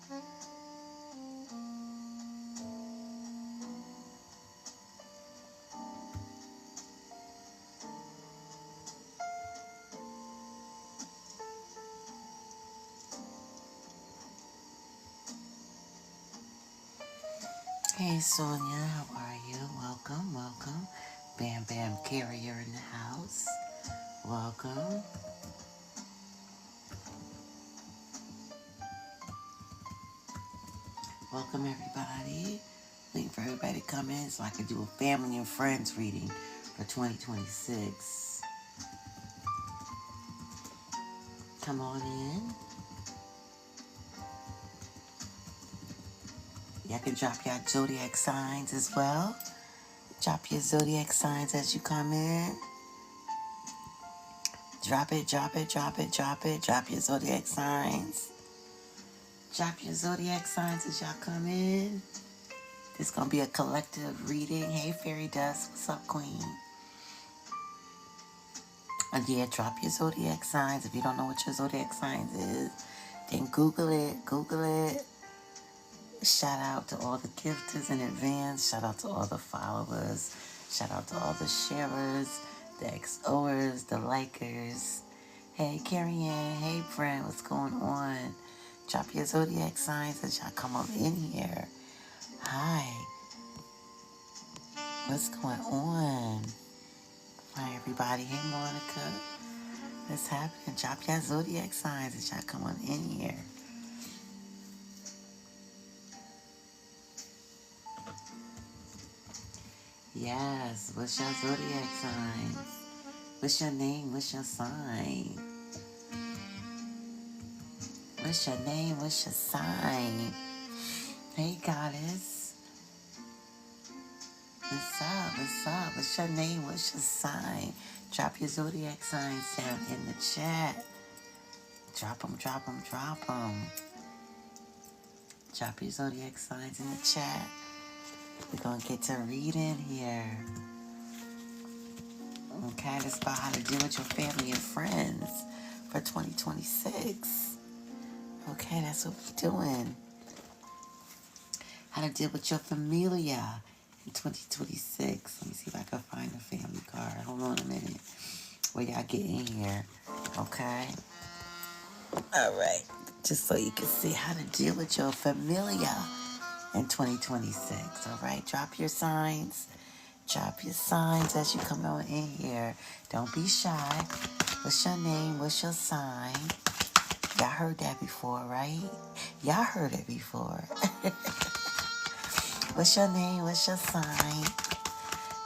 Hey Sonia, how are you? Welcome, welcome. Bam Bam Carrier in the house. Welcome. Welcome everybody. Waiting for everybody to come in so I can do a family and friends reading for 2026. Come on in. Y'all can drop your Zodiac signs as well. Drop your Zodiac signs as you come in. Drop it, drop it, drop it, drop it. Drop your Zodiac signs. Drop your Zodiac signs as y'all come in. This is going to be a collective reading. Hey, Fairy Dust. What's up, Queen? And yeah, drop your Zodiac signs. If you don't know what your Zodiac signs is, then Google it. Google it. Shout out to all the gifters in advance. Shout out to all the followers. Shout out to all the sharers, the XOerz, the likers. Hey, Carrie Ann. Hey, friend. What's going on? Drop your Zodiac signs as y'all come on in here. Hi. What's going on? Hi, everybody. Hey, Monica. What's happening? Drop your Zodiac signs as y'all come on in here. Yes, what's your Zodiac sign? What's your name? What's your sign? What's your name? What's your sign? Hey, Goddess. What's up? What's up? What's your name? What's your sign? Drop your Zodiac signs down in the chat. Drop them, drop them, drop them. Drop your Zodiac signs in the chat. We're going to get to reading here. Okay, that's about how to deal with your family and friends for 2026. Okay, that's what we're doing. How to deal with your familia in 2026. Let me see if I can find a family card. Hold on a minute. Where y'all get in here. Okay? All right. Just so you can see how to deal with your familia in 2026. All right, drop your signs. Drop your signs as you come on in here. Don't be shy. What's your name? What's your sign? Y'all heard that before, right? Y'all heard it before. What's your name? What's your sign?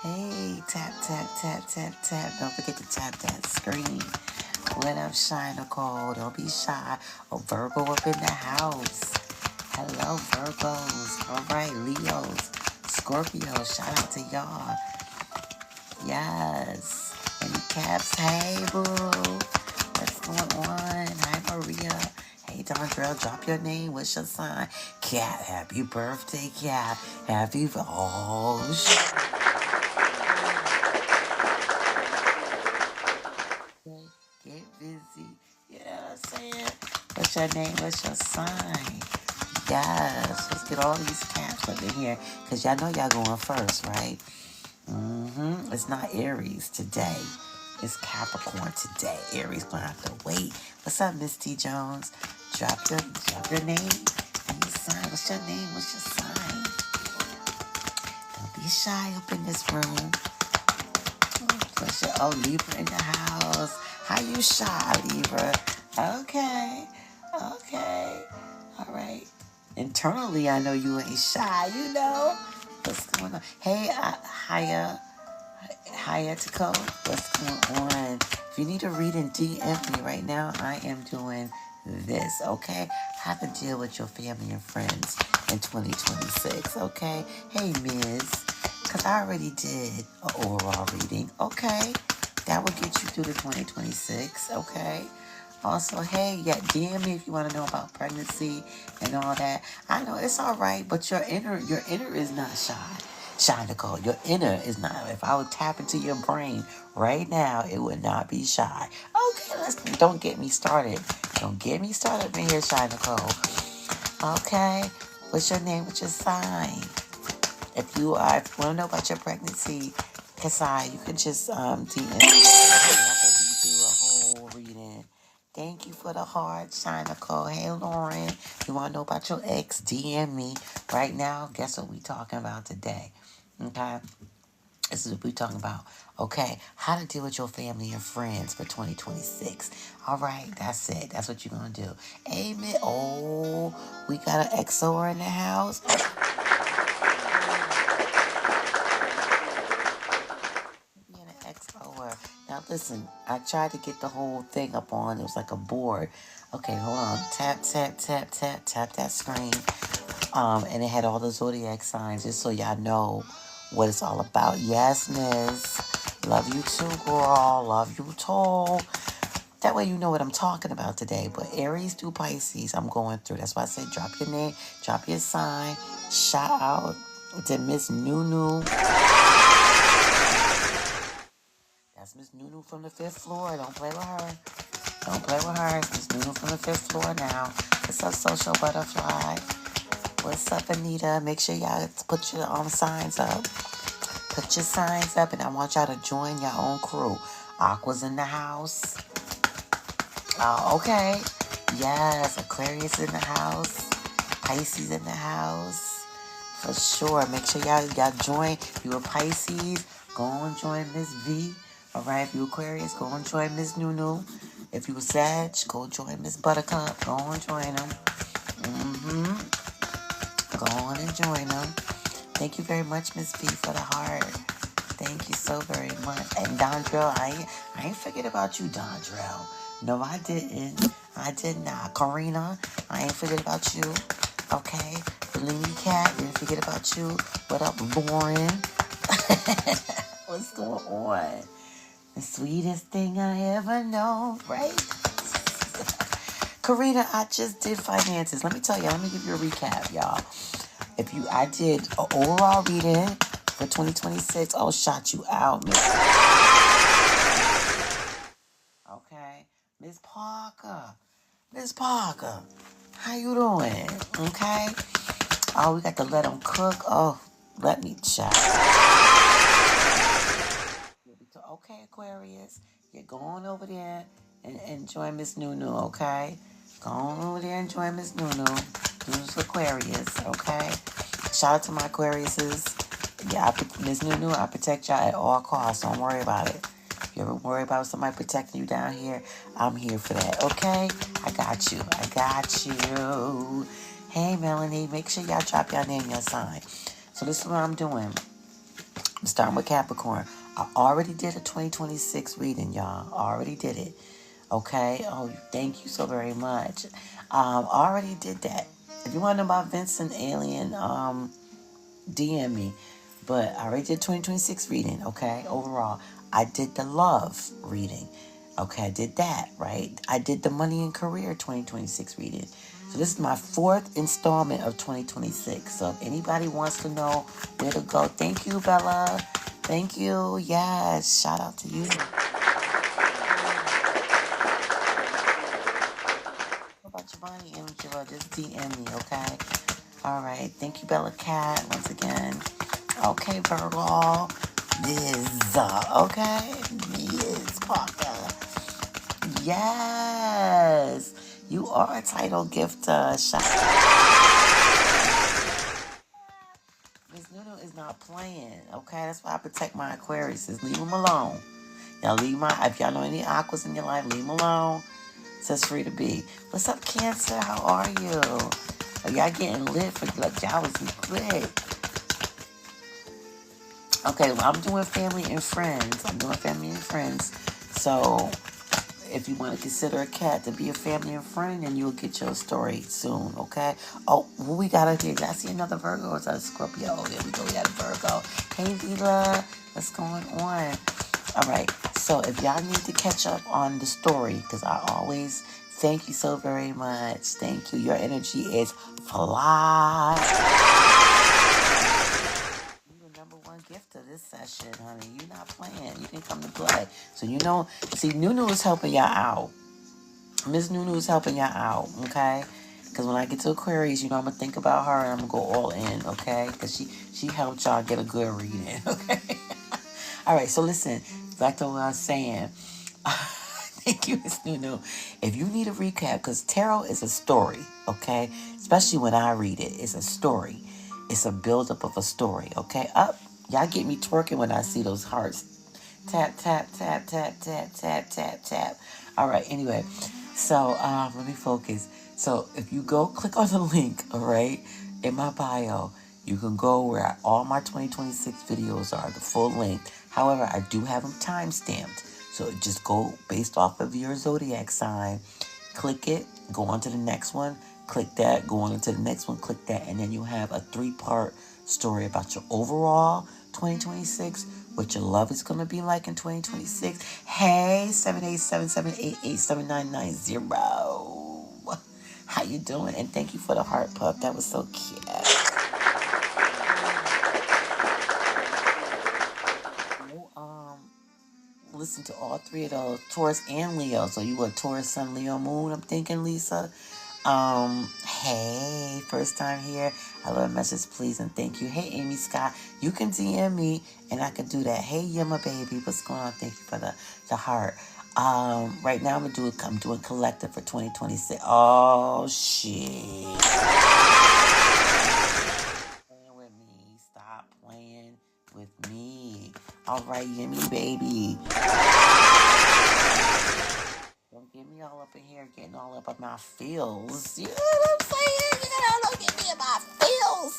Hey, tap, tap, tap, tap, tap. Don't forget to tap that screen. What up, Shine Nicole? Don't be shy. Oh, Virgo up in the house. Hello, Virgos. All right, Leos, Scorpios. Shout out to y'all. Yes. Any caps? Hey, boo. What's going on? Hi, Maria. Hey, Dondrell. Drop your name. What's your sign? Cat. Happy birthday, Cat. Happy. Oh, get busy. You know what I'm saying? What's your name? What's your sign? Yes, let's get all these caps up in here. Because y'all know y'all going first, right? It's not Aries today. It's Capricorn today. Aries going to have to wait. What's up, Miss T. Jones? Drop your name and your sign. What's your name? What's your sign? Don't be shy up in this room. Libra in the house. How you shy, Libra? Okay. All right. Internally, I know you ain't shy, you know. What's going on? Hey, Hiya Taco. What's going on? If you need a reading, DM me right now. I am doing this, okay? How to deal with your family and friends in 2026, okay? Hey, Ms. Because I already did an overall reading, okay? That will get you through to 2026, okay? Also, hey, yeah, DM me if you want to know about pregnancy and all that. I know it's all right, but your inner is not shy. Shy, Nicole. Your inner is not. If I would tap into your brain right now, it would not be shy. Okay, don't get me started. Don't get me started in here, Shy Nicole. Okay? What's your name? What's your sign? If you want to know about your pregnancy, Kasai, you can just DM me. I can redo a whole reading. Thank you for the heart, China Cole. Hey, Lauren, you want to know about your ex? DM me right now. Guess what we talking about today? Okay, this is what we talking about. Okay, how to deal with your family and friends for 2026. All right, that's it. That's what you're gonna do. Amen. Oh, we got an XOer in the house. Being an XOer. Now listen, I tried to get the whole thing up on. It was like a board. Okay, hold on. Tap, tap, tap, tap, tap that screen. And it had all the Zodiac signs just so y'all know what it's all about. Yes, miss. Love you too, girl. Love you too. That way you know what I'm talking about today. But Aries through Pisces, I'm going through. That's why I said drop your name, drop your sign. Shout out to Miss Nunu. That's Miss Nunu from the 5th floor. Don't play with her. Don't play with her. It's Miss Nunu from the 5th floor now. What's up, Social Butterfly? What's up, Anita? Make sure y'all put your signs up. Put your signs up, and I want y'all to join your own crew. Aqua's in the house. Okay. Yes, Aquarius in the house. Pisces in the house. For sure. Make sure y'all join. If you a Pisces, go and join Miss V. All right. If you Aquarius, go and join Miss Nunu. If you a Sag, go join Miss Buttercup. Go and join them. Go on and join them. Thank you very much, Miss V, for the heart. Thank you so very much. And Dondrell, I ain't forget about you, Dondrell. No, I didn't. I did not. Karina, I ain't forget about you. Okay. Bellini Cat, didn't forget about you. What up, Lauren? What's going on? The sweetest thing I ever know, right? Karina, I just did finances. Let me tell you, let me give you a recap, y'all. I did an overall reading for 2026. Oh, shot you out, Miss. Okay. Miss Parker. Miss Parker. How you doing? Okay. Oh, we got to let them cook. Oh, let me check. Okay, Aquarius. You're going over there and join Miss Nunu, okay? Go on over there and join Miss Nunu. Nunu's Aquarius, okay? Shout out to my Aquariuses. Yeah, Miss Nunu, I protect y'all at all costs. Don't worry about it. If you ever worry about somebody protecting you down here, I'm here for that, okay? I got you. I got you. Hey, Melanie, make sure y'all drop y'all name, your sign. So this is what I'm doing. I'm starting with Capricorn. I already did a 2026 reading, y'all. Already did it. Okay? Oh, thank you so very much. Already did that. If you want to know about Vincent Alien, DM me. But I already did 2026 reading, okay? Overall, I did the love reading. Okay, I did that, right? I did the money and career 2026 reading. So this is my 4th installment of 2026. So if anybody wants to know where to go, thank you, Bella. Thank you. Yes, shout out to you. What about Giovanni, Angela? Just DM me, okay? All right. Thank you, Bella Cat, once again. Okay, Virgo. This, okay? Yes, Parker. Yes. You are a title gifter. Miss Nunu is not playing, okay? That's why I protect my Aquarius. Leave them alone. Y'all if y'all know any Aquas in your life, leave them alone. Says free to be. What's up, Cancer? How are you? Are y'all getting lit for y'all was lit? Okay, well, I'm doing family and friends. So if you want to consider a cat to be a family and friend, then you'll get your story soon, okay? Oh, who we got out here? Did I see another Virgo or is that a Scorpio? Oh, there we go. We got a Virgo. Hey, Vila. What's going on? All right. So if y'all need to catch up on the story, because I always thank you so very much. Thank you. Your energy is fly. Number one gift of this session, honey. You're not playing. You can come to play. So see, Nunu is helping y'all out. Miss Nunu is helping y'all out, okay? Because when I get to Aquarius, I'm going to think about her and I'm going to go all in, okay? Because she helped y'all get a good reading, okay? All right, so listen, back to what I was saying. Thank you, Miss Nunu. If you need a recap, because tarot is a story, okay? Especially when I read it, it's a story. It's a buildup of a story, okay? Y'all get me twerking when I see those hearts. Tap, tap, tap, tap, tap, tap, tap, tap. All right, anyway. So, let me focus. So, if you go click on the link, all right, in my bio, you can go where all my 2026 videos are, the full length. However, I do have them time-stamped. So, just go based off of your Zodiac sign. Click it, go on to the next one. Click that, go on to the next one, click that. And then you'll have a 3-part story about your overall 2026, what your love is going to be like in 2026. Hey, 787-788-87990. How you doing? And thank you for the heart puff. That was so cute. Listen to all 3 of those, Taurus and Leo. So you were Taurus, Sun, Leo, Moon, I'm thinking, Lisa. Hey, first time here. I love a message, please, and thank you. Hey, Amy Scott, you can DM me, and I can do that. Hey, Yama baby, what's going on? Thank you for the heart. Right now I'm doing collective for 2026. Oh shit. Playing with me. Stop playing with me. All right, Yummy baby. Don't get me all up in here, getting all up in my feels. You know what I'm saying? Don't get me in my feels.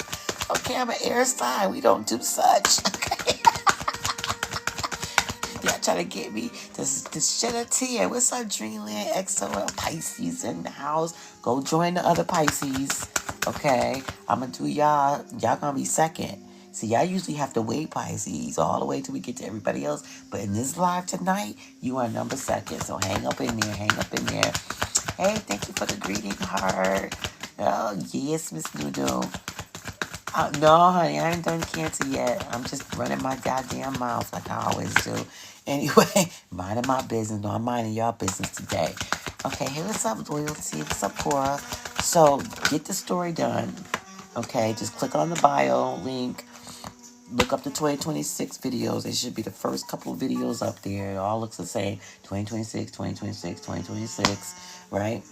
Okay, I'm an air sign. We don't do such. Okay. Y'all try to get me to shed a tear. What's up, Dreamland? XOerz Pisces in the house. Go join the other Pisces. Okay, I'm gonna do y'all. Y'all gonna be second. See, y'all usually have to wait, Pisces, all the way till we get to everybody else. But in this live tonight, you are number 2nd. So hang up in there, hang up in there. Hey, thank you for the greeting heart. Oh, yes, Miss Nunu. No, honey, I ain't done Cancer yet. I'm just running my goddamn mouth like I always do. Anyway, minding my business. No, I'm minding y'all business today. Okay, hey, what's up, Loyalty? What's up, Cora? So, get the story done. Okay, just click on the bio link. Look up the 2026 videos. It should be the first couple of videos up there. It all looks the same. 2026, 2026, 2026, right?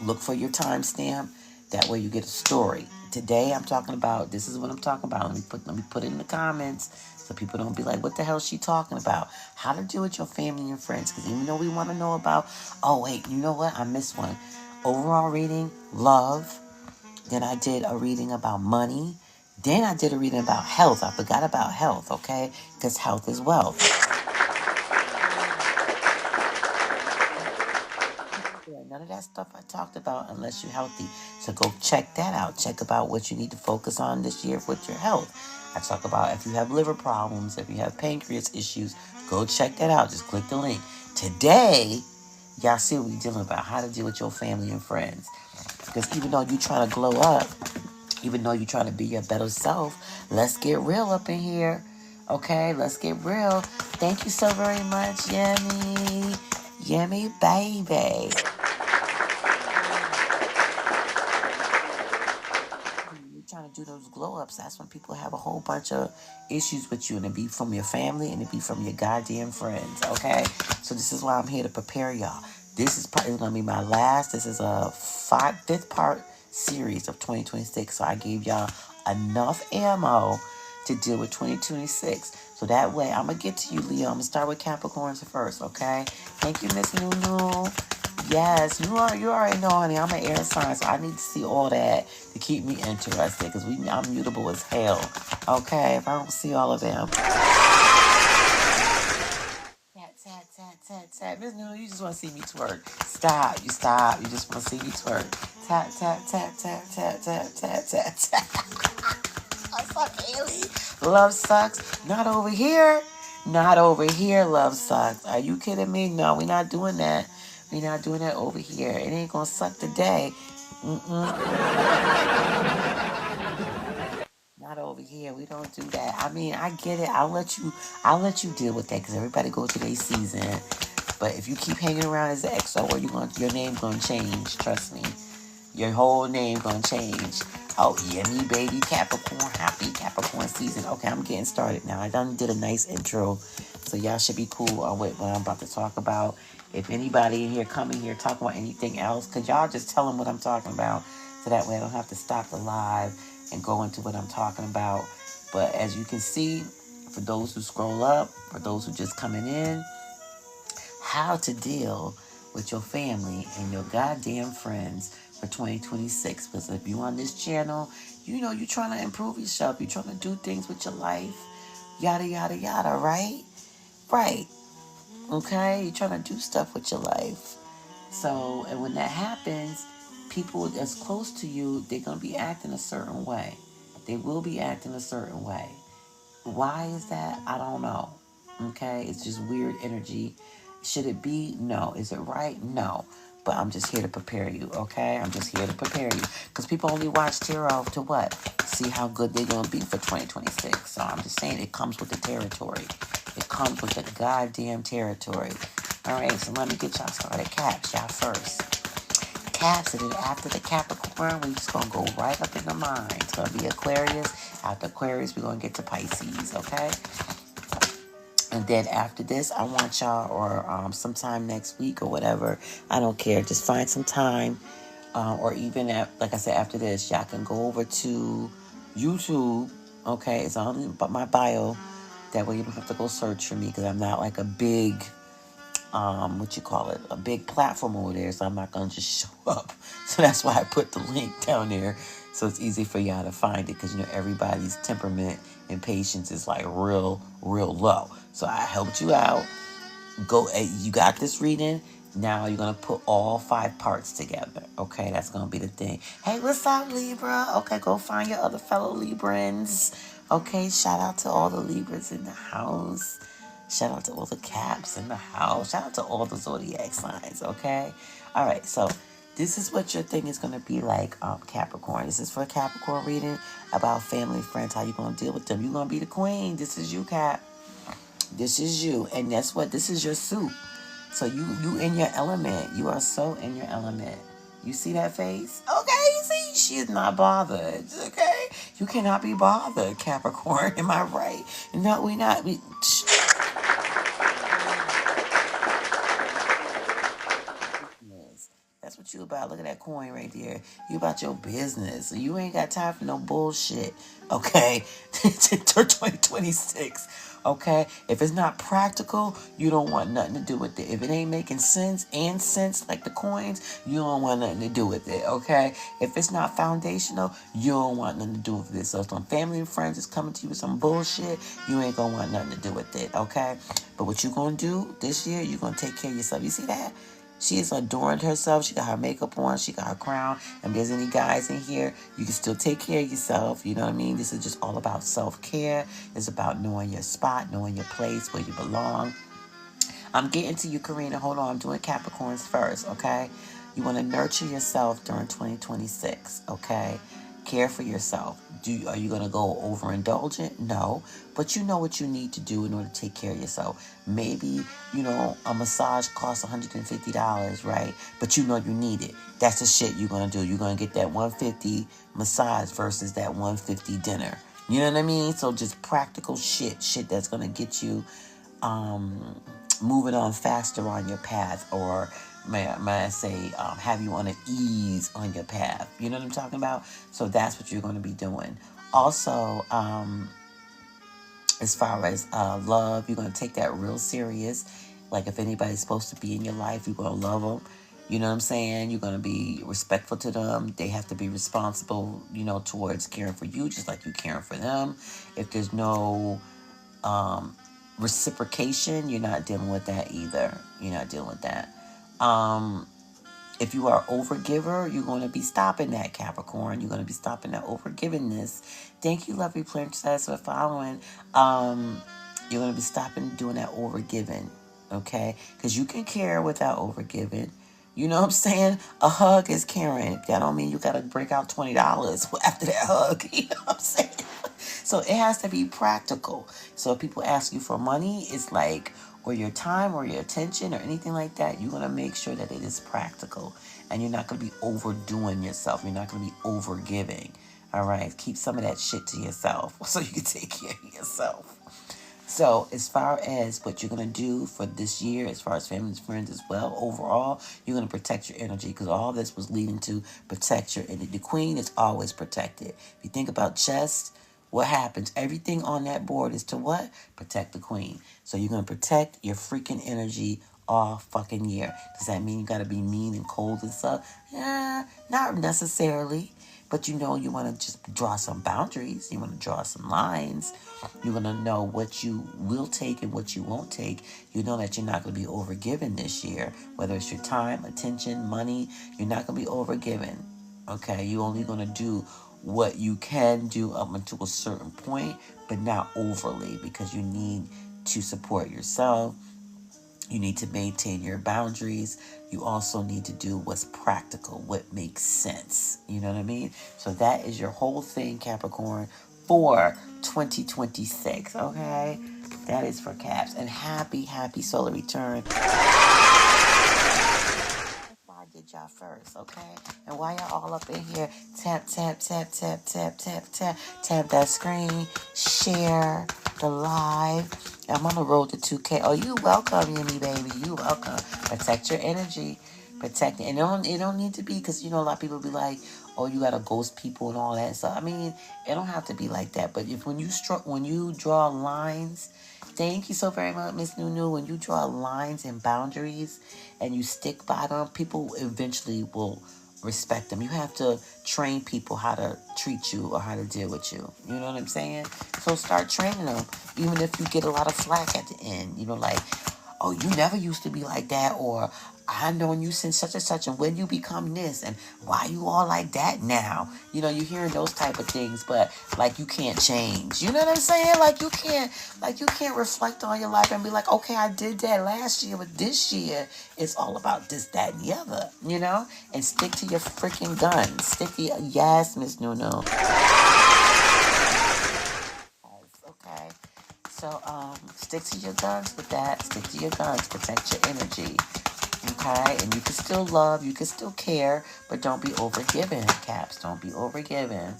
Look for your timestamp. That way you get a story. Today I'm talking about, this is what I'm talking about. Let me put it in the comments so people don't be like, what the hell is she talking about? How to deal with your family and friends. Because even though we want to know about, oh wait, you know what? I missed one. Overall reading, love. Then I did a reading about money. Then I did a reading about health. I forgot about health, okay? Because health is wealth. None of that stuff I talked about unless you're healthy. So go check that out. Check about what you need to focus on this year with your health. I talk about if you have liver problems, if you have pancreas issues, go check that out. Just click the link. Today, y'all see what we're dealing about, how to deal with your family and friends. Because even though you're trying to glow up, even though you're trying to be your better self, let's get real up in here. Okay, let's get real. Thank you so very much, Yummy. Yummy baby. You're trying to do those glow-ups. That's when people have a whole bunch of issues with you. And it be from your family and it be from your goddamn friends. Okay? So this is why I'm here to prepare y'all. This is probably going to be my last. This is a 5th part series of 2026. So I gave y'all enough ammo to deal with 2026. So that way, I'm going to get to you, Leo. I'm going to start with Capricorns first, okay? Thank you, Miss Nunu. Yes, you already know, honey. I'm an air sign, so I need to see all that to keep me interested because I'm mutable as hell, okay? If I don't see all of them. Tap. Miss Nunu, you just want to see me twerk. Stop. You just want to see me twerk. Tap. I suck, Haley. Love sucks. Not over here. Love sucks. Are you kidding me? No, we're not doing that. We're not doing that over here. It ain't gonna suck today. Not over here. We don't do that. I mean, I get it. I'll let you deal with that because everybody goes through their season. But if you keep hanging around as an XO, your name's gonna change. Trust me. Your whole name gonna change. Oh, yeah, me, baby Capricorn. Happy Capricorn season. Okay, I'm getting started now. I done did a nice intro, so y'all should be cool on what I'm about to talk about. If anybody in here coming here talking about anything else, could y'all just tell them what I'm talking about, so that way I don't have to stop the live and go into what I'm talking about. But as you can see, for those who scroll up, for those who just coming in, how to deal with your family and your goddamn friends for 2026. Because if you on this channel, you know you're trying to improve yourself. You're trying to do things with your life. Yada, yada, yada, right? Right. Okay? You're trying to do stuff with your life. So, and when that happens, people that's close to you, they're going to be acting a certain way. They will be acting a certain way. Why is that? I don't know. Okay? It's just weird energy. Should it be? No. Is it right? No. But I'm just here to prepare you, okay? I'm just here to prepare you. Because people only watch tarot to what? See how good they're going to be for 2026. So I'm just saying it comes with the territory. It comes with the goddamn territory. All right, so let me get y'all started. Caps, y'all first. Caps, and then after the Capricorn, we just going to go right up in the mind. It's going to be Aquarius. After Aquarius, we're going to get to Pisces, okay? And then after this, I want y'all, or sometime next week or whatever, I don't care. Just find some time, or even, like I said, after this, y'all can go over to YouTube, okay? It's on my bio. That way you don't have to go search for me, because I'm not like a big, a big platform over there, so I'm not going to just show up. So that's why I put the link down there, so it's easy for y'all to find it, because, you know, everybody's temperament and patience is like real low. So I helped you out. You got this reading. Now you're going to put all 5 parts together. Okay, that's going to be the thing. Hey, what's up, Libra? Okay, go find your other fellow Librans. Okay, shout out to all the Libras in the house. Shout out to all the Caps in the house. Shout out to all the Zodiac signs, okay? All right, so this is what your thing is going to be like, Capricorn. This is for a Capricorn reading about family, friends, how you going to deal with them. You're going to be the queen. This is you, Cap. This is you. And that's what, this is your suit. So you in your element. You are so in your element. You see that face? Okay, you see? She is not bothered, okay? You cannot be bothered, Capricorn. Am I right? No, we not. That's what you about. Look at that coin right there. You about your business. You ain't got time for no bullshit. Okay? It's 2026. Okay? If it's not practical, you don't want nothing to do with it. If it ain't making sense like the coins, you don't want nothing to do with it. Okay? If it's not foundational, you don't want nothing to do with it. So if some family and friends is coming to you with some bullshit, you ain't gonna want nothing to do with it. Okay? But what you gonna do this year, you gonna take care of yourself. You see that? She is adorned herself. She got her makeup on. She got her crown. And if there's any guys in here, you can still take care of yourself. You know what I mean? This is just all about self-care. It's about knowing your spot, knowing your place, where you belong. I'm getting to you, Karina. Hold on. I'm doing Capricorns first, okay? You want to nurture yourself during 2026, okay? Care for yourself. Are you going to go overindulgent? No. But you know what you need to do in order to take care of yourself. Maybe, you know, a massage costs $150, right? But you know you need it. That's the shit you're going to do. You're going to get that $150 massage versus that $150 dinner. You know what I mean? So just practical shit that's going to get you moving on faster on your path, or may I say, have you on an ease on your path. You know what I'm talking about? So that's what you're going to be doing. Also, as far as love, you're going to take that real serious. Like if anybody's supposed to be in your life, you're going to love them. You know what I'm saying? You're going to be respectful to them. They have to be responsible, you know, towards caring for you, just like you caring for them. If there's no reciprocation, you're not dealing with that either. You're not dealing with that. If you are overgiver, you're going to be stopping that, Capricorn. You're going to be stopping that overgivingness. Thank you, lovely princess, for following. You're going to be stopping doing that overgiving, okay? Because you can care without overgiving. You know what I'm saying? A hug is caring. That don't mean you got to break out $20 after that hug. You know what I'm saying? So it has to be practical. So if people ask you for money, it's like, or your time or your attention or anything like that, you want to make sure that it is practical. and you're not going to be overdoing yourself. You're not going to be overgiving. All right, keep some of that shit to yourself so you can take care of yourself. So as far as what you're going to do for this year, as far as family and friends as well, overall, you're going to protect your energy, because all this was leading to protect your energy. The queen is always protected. If you think about chess, what happens? Everything on that board is to what? Protect the queen. So you're going to protect your freaking energy all fucking year. Does that mean you got to be mean and cold and stuff? Yeah, not necessarily. But you know, you want to just draw some boundaries. You want to draw some lines. You want to know what you will take and what you won't take. You know that you're not going to be overgiven this year. Whether it's your time, attention, money, you're not going to be overgiven. Okay? You're only going to do what you can do up until a certain point, but not overly, because you need to support yourself. You need to maintain your boundaries. You also need to do what's practical, what makes sense. You know what I mean? So that is your whole thing, Capricorn, for 2026, okay? That is for Caps. And happy solar return. I did y'all first, okay? And while y'all all up in here, tap that screen, share the live. I'm on the road to 2K. Oh, you welcome, Yemi, baby. You welcome. Protect your energy. Protect it. And it don't need to be, because, you know, a lot of people be like, oh, you got to ghost people and all that. So, I mean, it don't have to be like that. But when you draw lines, thank you so very much, Miss Nunu. When you draw lines and boundaries and you stick by them, people eventually will respect them. You have to train people how to treat you or how to deal with you. You know what I'm saying? So start training them, even if you get a lot of flack at the end. You know, like, oh, you never used to be like that, or I've known you since such and such, and when you become this, and why you all like that now? You know, you're hearing those type of things, but like, you can't change. You know what I'm saying? Like you can't reflect on your life and be like, okay, I did that last year, but this year it's all about this, that, and the other. You know, and stick to your freaking guns. Stick to your, yes, Miss Nunu. Okay. So, stick to your guns with that. Stick to your guns. Protect your energy. Okay? And you can still love, you can still care, but don't be overgiven, Caps. Don't be overgiven.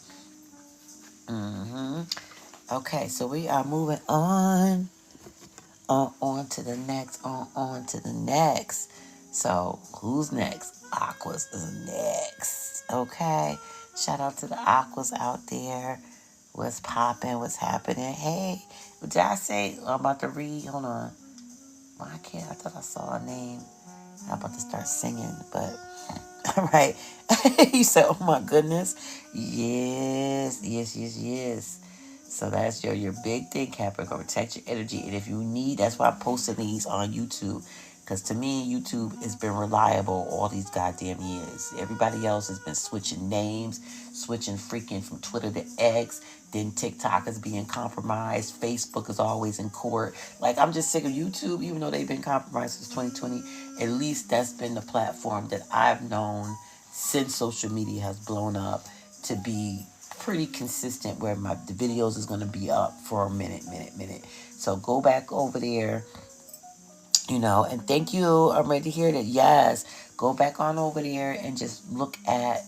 Okay, so we are moving on. On to the next. On to the next. So, who's next? Aquas is next. Okay? Shout out to the Aquas out there. What's popping? What's happening? Hey, did I say I'm about to read? Hold on. Well, I can't. I thought I saw a name. I'm about to start singing, but all right. You said, "Oh my goodness, yes." So that's your big thing, Capricorn. Protect your energy, and if you need, that's why I'm posting these on YouTube. Because to me, YouTube has been reliable all these goddamn years. Everybody else has been switching names, switching freaking from Twitter to X. Then TikTok is being compromised. Facebook is always in court. Like, I'm just sick of YouTube, even though they've been compromised since 2020. At least that's been the platform that I've known since social media has blown up to be pretty consistent, where the videos is going to be up for a minute. So go back over there. You know, and thank you. I'm ready to hear that. Yes, go back on over there and just look at.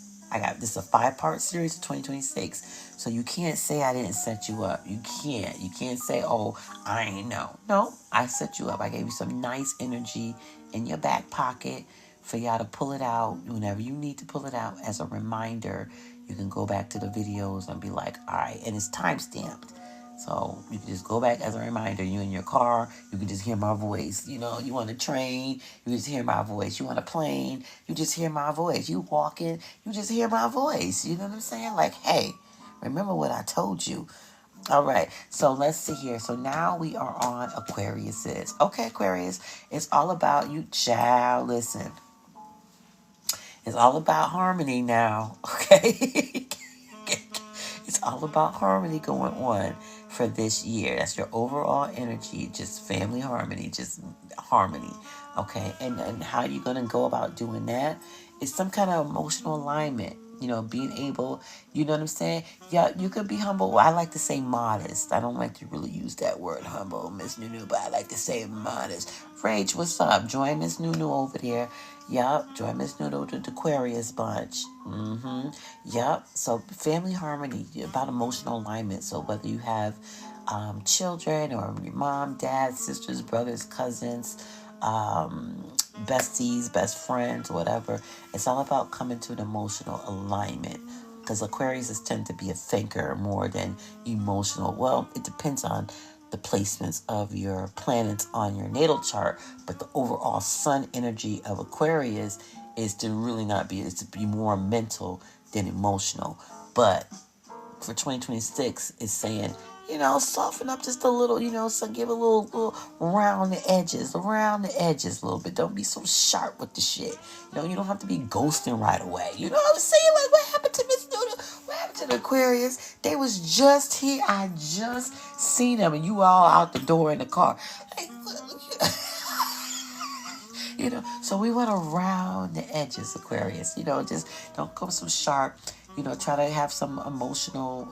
This is a 5-part series of 2026. So you can't say I didn't set you up. You can't say, oh, I ain't know. No, I set you up. I gave you some nice energy in your back pocket for y'all to pull it out whenever you need to pull it out as a reminder. You can go back to the videos and be like, all right, and it's time stamped. So you can just go back as a reminder. You in your car, you can just hear my voice. You know, you on a train, you just hear my voice. You on a plane, you just hear my voice. You walking, you just hear my voice. You know what I'm saying? Like, hey, remember what I told you. All right, so let's see here. So now we are on Aquarius. Okay, Aquarius, it's all about you, child. Listen, it's all about harmony now, okay? It's all about harmony going on for this year. That's your overall energy, just family harmony, just harmony, okay? And how you're going to go about doing that is some kind of emotional alignment, you know, being able, you know what I'm saying? Yeah, you could be humble. I like to say modest. I don't like to really use that word humble, Miss Nunu, but I like to say modest. Rage, what's up? Join Miss Nunu over there Yup. Join Miss Noodle to the Aquarius bunch. Yup. So family harmony, about emotional alignment. So whether you have children or your mom, dad, sisters, brothers, cousins, besties, best friends, whatever. It's all about coming to an emotional alignment. Because Aquarius tend to be a thinker more than emotional. Well, it depends on the placements of your planets on your natal chart, but the overall sun energy of Aquarius is to really not be, is to be more mental than emotional. But for 2026, it's saying, soften up just a little, so give a little around the edges a little bit. Don't be so sharp with the shit. You don't have to be ghosting right away. You know what I'm saying? Like, what happened to Miss Noodle? What happened to the Aquarius? They was just here. I just seen them, and you all out the door in the car. Like, so we want to round the edges, Aquarius. Just don't come so sharp. Try to have some emotional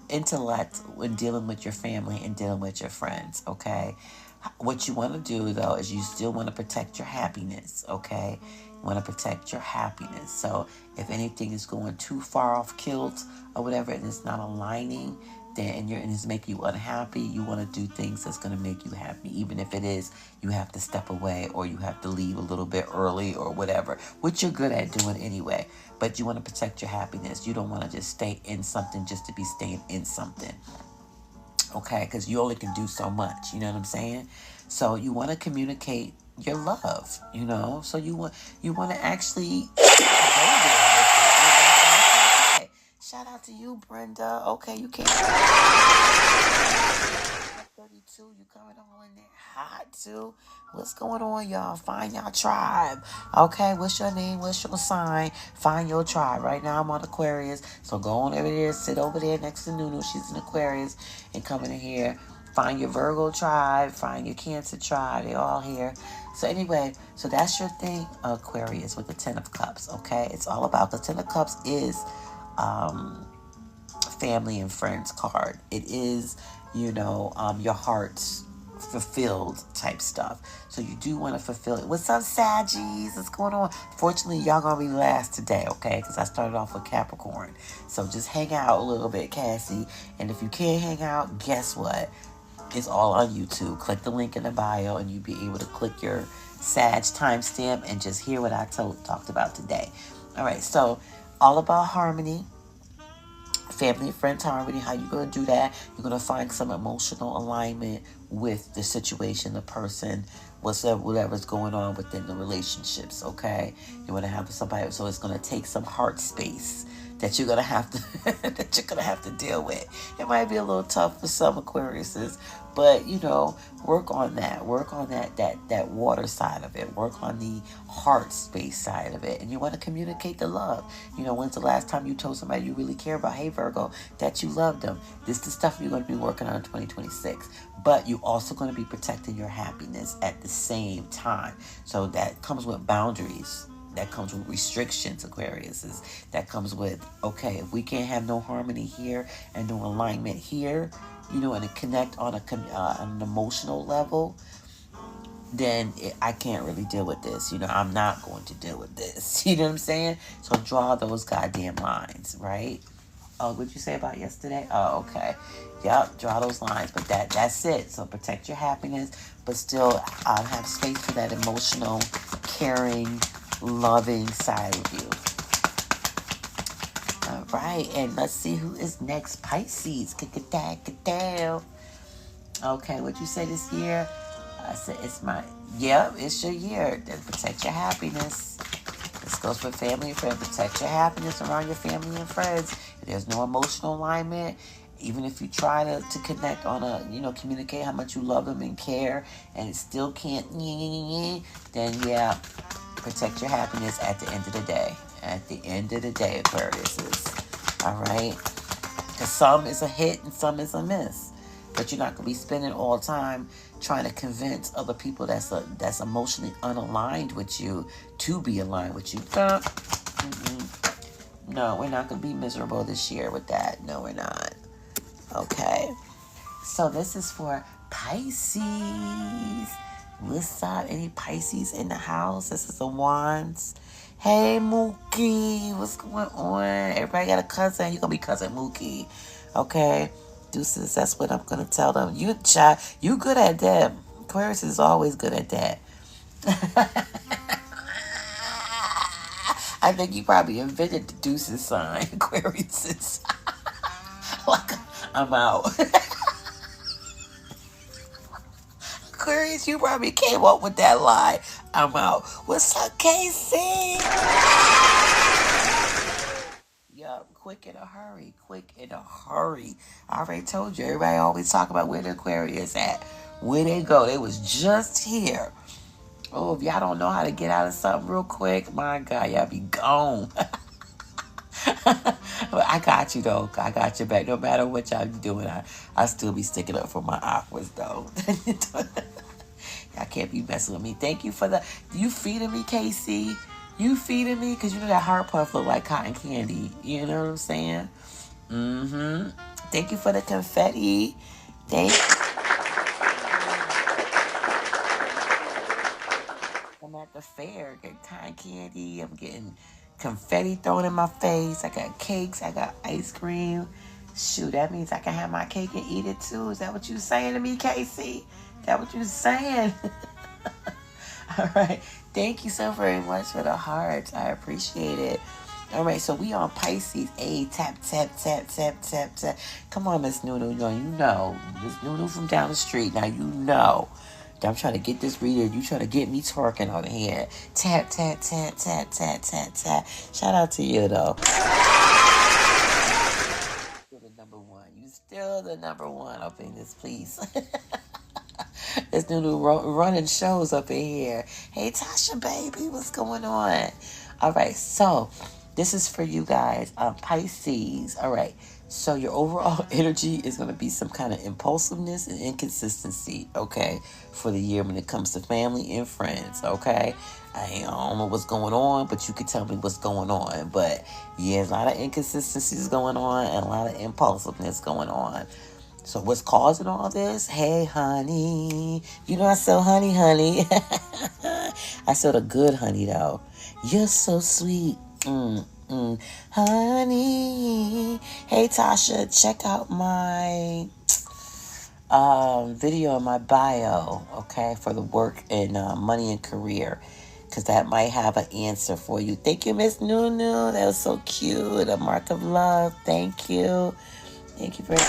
intellect when dealing with your family and dealing with your friends, okay? What you want to do, though, is you still want to protect your happiness, okay? You want to protect your happiness. So if anything is going too far off kilt or whatever, and it's not aligning, and it's making you unhappy, you want to do things that's going to make you happy, even if it is you have to step away or you have to leave a little bit early or whatever, which you're good at doing anyway. But you want to protect your happiness. You don't want to just stay in something just to be staying in something, okay? Because you only can do so much, you know what I'm saying? So you want to communicate your love, so you want to actually go there with it. Okay. Shout out to you, Brenda. Okay, you can't. 32, you coming on in there hot too. What's going on, y'all? Find y'all tribe. Okay, what's your name? What's your sign? Find your tribe. Right now I'm on Aquarius, so go on over there, sit over there next to Nunu. She's an Aquarius, and come in here. Find your Virgo tribe. Find your Cancer tribe. They're all here. So anyway, so that's your thing, Aquarius, with the Ten of Cups. Okay, it's all about the Ten of Cups is family and friends card. It is, your heart's fulfilled type stuff. So you do want to fulfill it. What's up, Saggies? What's going on? Fortunately, y'all gonna be last today, okay? Because I started off with Capricorn. So just hang out a little bit, Cassie. And if you can't hang out, guess what? It's all on YouTube. Click the link in the bio and you'll be able to click your Sag timestamp and just hear what I talked about today. All right, so all about harmony. Family and friends harmony. How you going to do that? You're going to find some emotional alignment with the situation, the person, whatever's going on within the relationships, okay? You want to have somebody, so it's going to take some heart space that you're going to have to deal with. It might be a little tough for some Aquariuses, but work on that. Work on that water side of it. Work on the heart space side of it. And you want to communicate the love. When's the last time you told somebody you really care about, hey Virgo, that you love them? This is the stuff you're going to be working on in 2026. But you're also going to be protecting your happiness at the same time. So that comes with boundaries. That comes with restrictions, Aquarius. That comes with, okay, if we can't have no harmony here and no alignment here, and to connect on an emotional level, then I can't really deal with this. I'm not going to deal with this. You know what I'm saying? So draw those goddamn lines, right? Oh, what'd you say about yesterday? Oh, okay. Yep, draw those lines. But that's it. So protect your happiness, but still have space for that emotional, caring, loving side of you. All right, and let's see who is next. Pisces. Kick it down. Okay, what'd you say this year? I said it's your year. Then protect your happiness. This goes for family and friends. Protect your happiness around your family and friends. If there's no emotional alignment, even if you try to connect on communicate how much you love them and care, and it still can't, then protect your happiness at the end of the day. At the end of the day, Aquariuses. All right? Because some is a hit and some is a miss. But you're not going to be spending all time trying to convince other people that's emotionally unaligned with you to be aligned with you. No, we're not going to be miserable this year with that. No, we're not. Okay. So this is for Pisces. What's up? Any Pisces in the house? This is the Wands. Hey, Mookie. What's going on? Everybody got a cousin. You're going to be cousin Mookie. Okay? Deuces, that's what I'm going to tell them. You good at that. Aquarius is always good at that. I think you probably invented the Deuces sign. Aquarius is like, I'm out. Aquarius, you probably came up with that lie. I'm out. What's up, Casey? Yup, quick in a hurry. Quick in a hurry. I already told you. Everybody always talk about where the Aquarius at. Where they go. They was just here. Oh, if y'all don't know how to get out of something real quick, my God, y'all be gone. I got you, though. I got your back. No matter what y'all be doing, I still be sticking up for my aquas, though. Y'all can't be messing with me. Thank you for you feeding me, Casey. You feeding me? Because you know that heart puff look like cotton candy. You know what I'm saying? Mm-hmm. Thank you for the confetti. Thank you. I'm at the fair, getting cotton candy. I'm getting confetti thrown in my face. I got cakes. I got ice cream. Shoot, that means I can have my cake and eat it too. Is that what you saying to me, Casey? Is that what you saying? All right. Thank you so very much for the hearts. I appreciate it. All right, so we on Pisces. Hey, tap, tap, tap, tap, tap, tap. Come on, Miss Nunu. You know. Miss Nunu from down the street. Now you know. I'm trying to get this reader. You trying to get me twerking on here. Tap, tap, tap, tap, tap, tap, tap. Shout out to you, though. Still the number one. You still the number one up in this piece. There's new running shows up in here. Hey, Tasha, baby, what's going on? All right, so this is for you guys, Pisces. All right, so your overall energy is going to be some kind of impulsiveness and inconsistency, okay, for the year when it comes to family and friends, okay? I don't know what's going on, but you can tell me what's going on. But yeah, a lot of inconsistencies going on and a lot of impulsiveness going on. So what's causing all this? Hey, honey. You know I sell honey. I sell the good honey, though. You're so sweet. Honey. Hey, Tasha, check out my video in my bio, okay, for the work in money and career, because that might have an answer for you. Thank you, Miss Nunu. That was so cute. A mark of love. Thank you. Thank you very much.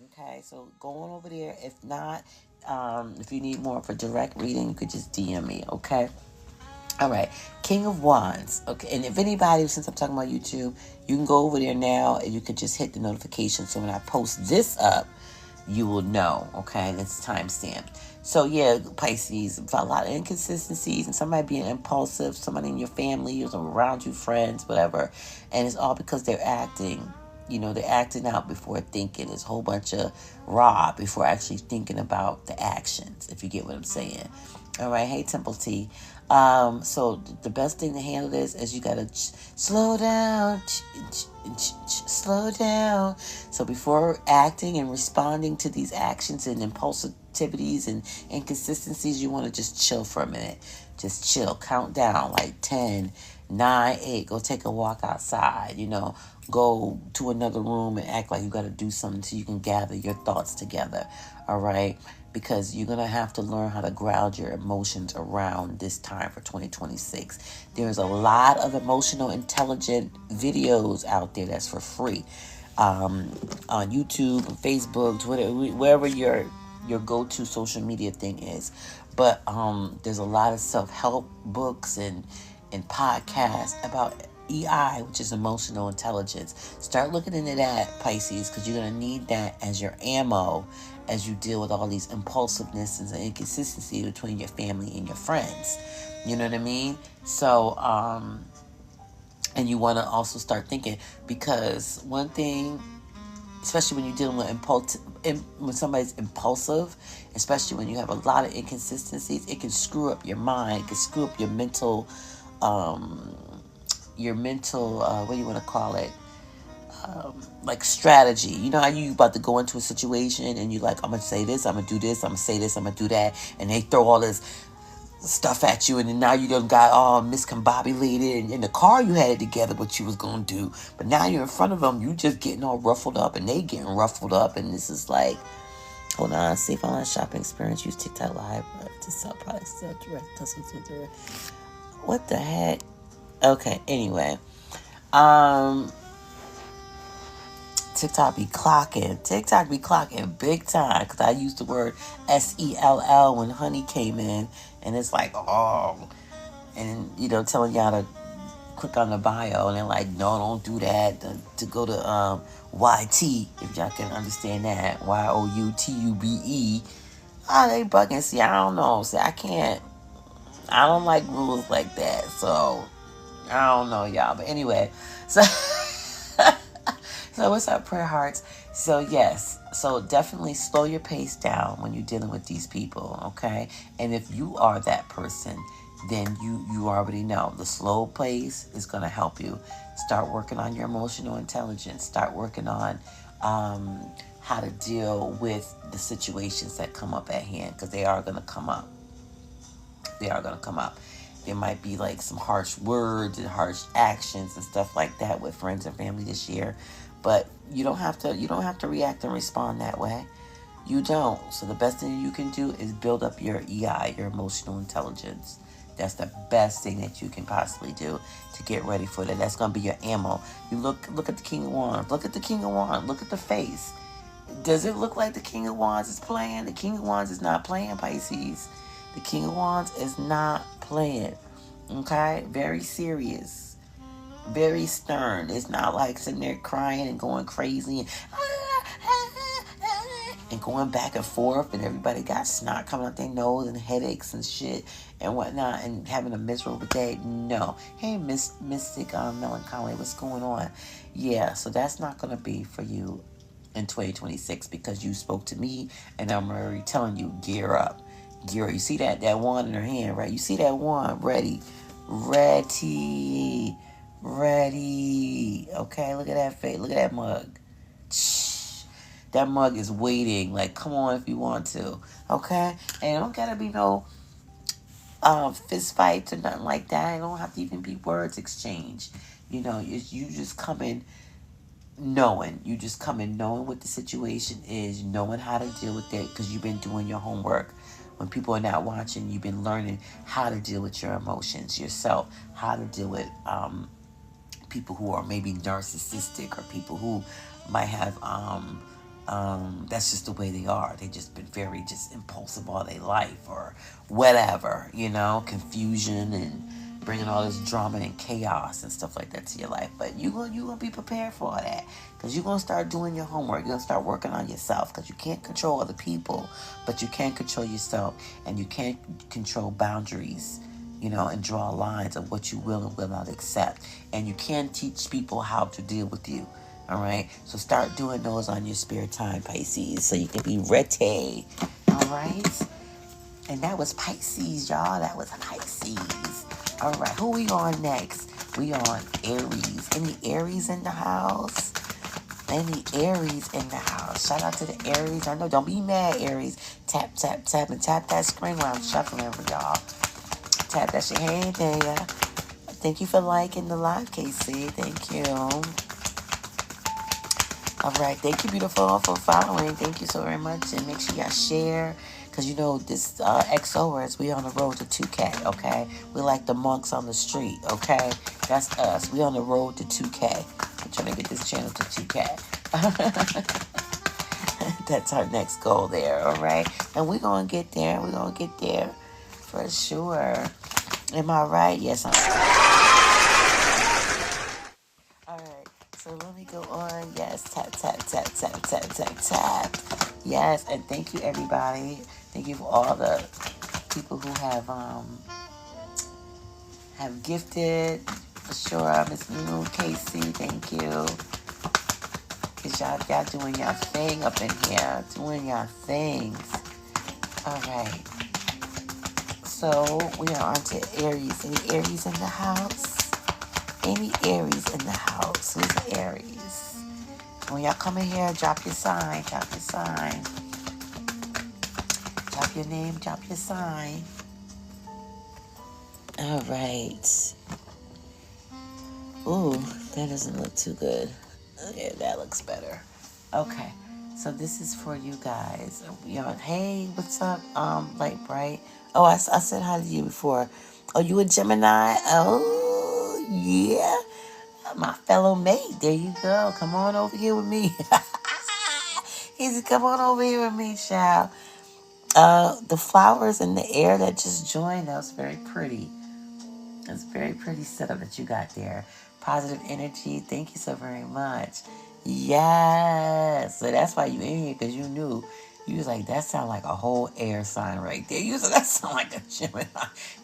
Okay, so go on over there. If not, if you need more for direct reading, you could just DM me, okay? All right, King of Wands. Okay, and if anybody, since I'm talking about YouTube, you can go over there now and you could just hit the notification. So when I post this up, you will know, okay? And it's timestamped. So yeah, Pisces, a lot of inconsistencies and somebody being impulsive, somebody in your family or around you, friends, whatever. And it's all because they're acting. You know, they're acting out before thinking. There's a whole bunch of raw before actually thinking about the actions, if you get what I'm saying. All right. Hey, Temple T. So the best thing to handle this is you got to slow down, slow down. So before acting and responding to these actions and impulsivities and inconsistencies, you want to just chill for a minute. Just chill. Count down like 10, 9, 8. Go take a walk outside, you know. Go to another room and act like you got to do something so you can gather your thoughts together, all right? Because you're going to have to learn how to ground your emotions around this time for 2026. There's a lot of emotional intelligent videos out there that's for free on YouTube, Facebook, Twitter, wherever your go-to social media thing is. But there's a lot of self-help books and podcasts about EI, which is emotional intelligence. Start looking into that, Pisces, because you're going to need that as your ammo as you deal with all these impulsiveness and inconsistency between your family and your friends. You know what I mean? So, and you want to also start thinking, because one thing, especially when you're dealing with when somebody's impulsive, especially when you have a lot of inconsistencies, it can screw up your mind, it can screw up your mental, what do you want to call it? like strategy. You know how you about to go into a situation and you like, I'm gonna say this, I'm gonna do this, I'm gonna say this, I'm gonna do that, and they throw all this stuff at you, and then now you done got all miscombobulated, and in the car you had it together what you was gonna do, but now you're in front of them, you just getting all ruffled up, and they getting ruffled up, and this is like, hold on, see if online shopping experience, use TikTok Live to sell products direct. What the heck? Okay, anyway, TikTok be clocking big time, because I used the word SELL when Honey came in, and it's like, oh, and you know, telling y'all to click on the bio, and they're like, no, don't do that, to go to YT, if y'all can understand that, YOUTUBE. They bugging. See, I don't know. See, I don't like rules like that, so I don't know, y'all, but anyway, so so what's up, prayer hearts? So yes, so definitely slow your pace down when you're dealing with these people, okay? And if you are that person, then you already know the slow pace is going to help you. Start working on your emotional intelligence. Start working on how to deal with the situations that come up at hand, because they are going to come up. There might be like some harsh words and harsh actions and stuff like that with friends and family this year, but you don't have to react and respond that way. You don't. So the best thing you can do is build up your EI, your emotional intelligence. That's the best thing that you can possibly do to get ready for that. That's going to be your ammo. You look at the King of Wands. Look at the King of Wands. Look at the face. Does it look like the King of Wands is playing? The King of Wands is not playing, Pisces. The King of Wands is not playing. Okay? Very serious. Very stern. It's not like sitting there crying and going crazy and going back and forth, and everybody got snot coming out their nose and headaches and shit and whatnot, and having a miserable day. No. Hey, Mystic Melancholy, what's going on? Yeah, so that's not going to be for you in 2026, because you spoke to me, and I'm already telling you, gear up. Gear up. You see that wand in her hand, right? You see that wand? Ready. Okay, look at that face. Look at that mug. That mug is waiting. Like, come on if you want to. Okay? And it don't gotta be no fist fights or nothing like that. It don't have to even be words exchanged. You know, you just come in knowing. You just come in knowing what the situation is, knowing how to deal with it, because you've been doing your homework. When people are not watching, you've been learning how to deal with your emotions yourself, how to deal with people who are maybe narcissistic, or people who might have that's just the way they are. They just been very just impulsive all their life, or whatever, you know, confusion and bringing all this drama and chaos and stuff like that to your life. But you gonna be prepared for all that, because you're gonna start doing your homework. You're gonna start working on yourself, because you can't control other people, but you can control yourself, and you can't control boundaries, you know, and draw lines of what you will and will not accept. And you can teach people how to deal with you. All right, so start doing those on your spare time, Pisces, so you can be ready. All right, and that was Pisces, y'all. That was Pisces. All right, who we on next? We on Aries. Any Aries in the house? Any Aries in the house? Shout out to the Aries. I know, don't be mad, Aries. Tap, tap, tap, and tap that screen while I'm shuffling for y'all. Tap that shit. Hey there. Thank you for liking the live, KC. Thank you. All right, thank you, beautiful, for following. Thank you so very much, and make sure y'all share, because you know this XOerz, we on the road to 2K, okay? We like the monks on the street, okay? That's us. We on the road to 2K. We're trying to get this channel to 2K. That's our next goal there, all right? And we're going to get there. We're going to get there for sure. Am I right? Yes, I'm right. All right. So let me go on. Yes, tap, tap, tap, tap, tap, tap, tap. Yes, and thank you, everybody. Thank you for all the people who have gifted. For sure, Miss Moon, Casey, thank you. Because y'all doing y'all thing up in here. Doing y'all things. All right. So we are on to Aries. Any Aries in the house? Any Aries in the house? Who's Aries? When y'all come in here, drop your sign. Drop your sign. Drop your name. Drop your sign. All right. Ooh, that doesn't look too good. Yeah, that looks better. Okay. So this is for you guys. Y'all, hey, what's up? Light Bright. Oh, I said hi to you before. Oh, you a Gemini? Oh, yeah. My fellow mate. There you go. Come on over here with me. He said, come on over here with me, child. The flowers in the air that just joined, that was very pretty. It's very pretty setup that you got there. Positive energy. Thank you so very much. Yes. So that's why you in here, because you knew. You was like, that sound like a whole air sign right there. You said, that sound like a Gemini.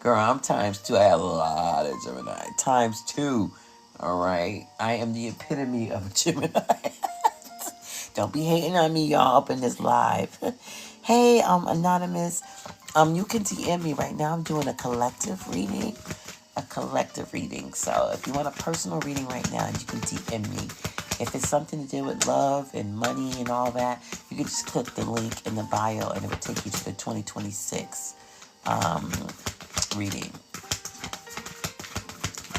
Girl, I'm times 2. I have a lot of Gemini. Times 2. All right. I am the epitome of a Gemini. Don't be hating on me, y'all, up in this live. Hey, Anonymous. You can DM me right now. I'm doing a collective reading. So if you want a personal reading right now, you can DM me. If it's something to do with love and money and all that, you can just click the link in the bio and it will take you to the 2026 reading.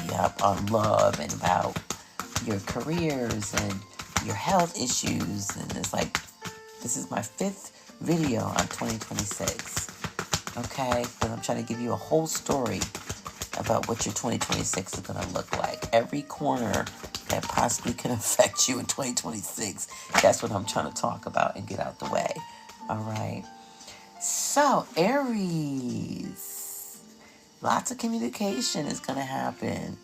Yep, on love and about your careers and your health issues. And it's like, this is my 5th video on 2026. Okay, because I'm trying to give you a whole story about what your 2026 is going to look like. Every corner that possibly can affect you in 2026. That's what I'm trying to talk about and get out the way. All right. So, Aries. Lots of communication is going to happen.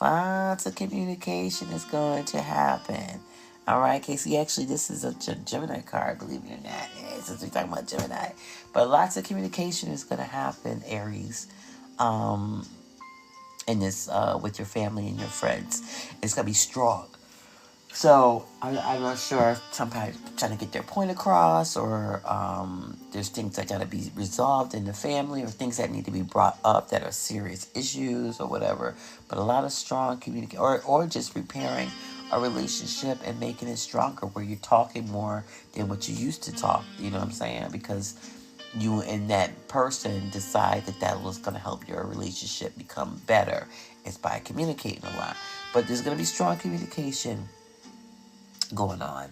Lots of communication is going to happen. All right, Casey. Actually, this is a Gemini card, believe it or not. Yeah, since we're talking about Gemini. But lots of communication is going to happen, Aries. In this, with your family and your friends. It's going to be strong. So, I'm not sure if somebody's trying to get their point across, or there's things that got to be resolved in the family, or things that need to be brought up that are serious issues or whatever. But a lot of strong communication, or just repairing a relationship and making it stronger, where you're talking more than what you used to talk. You know what I'm saying? Because you and that person decide that was going to help your relationship become better. It's by communicating a lot. But there's going to be strong communication going on.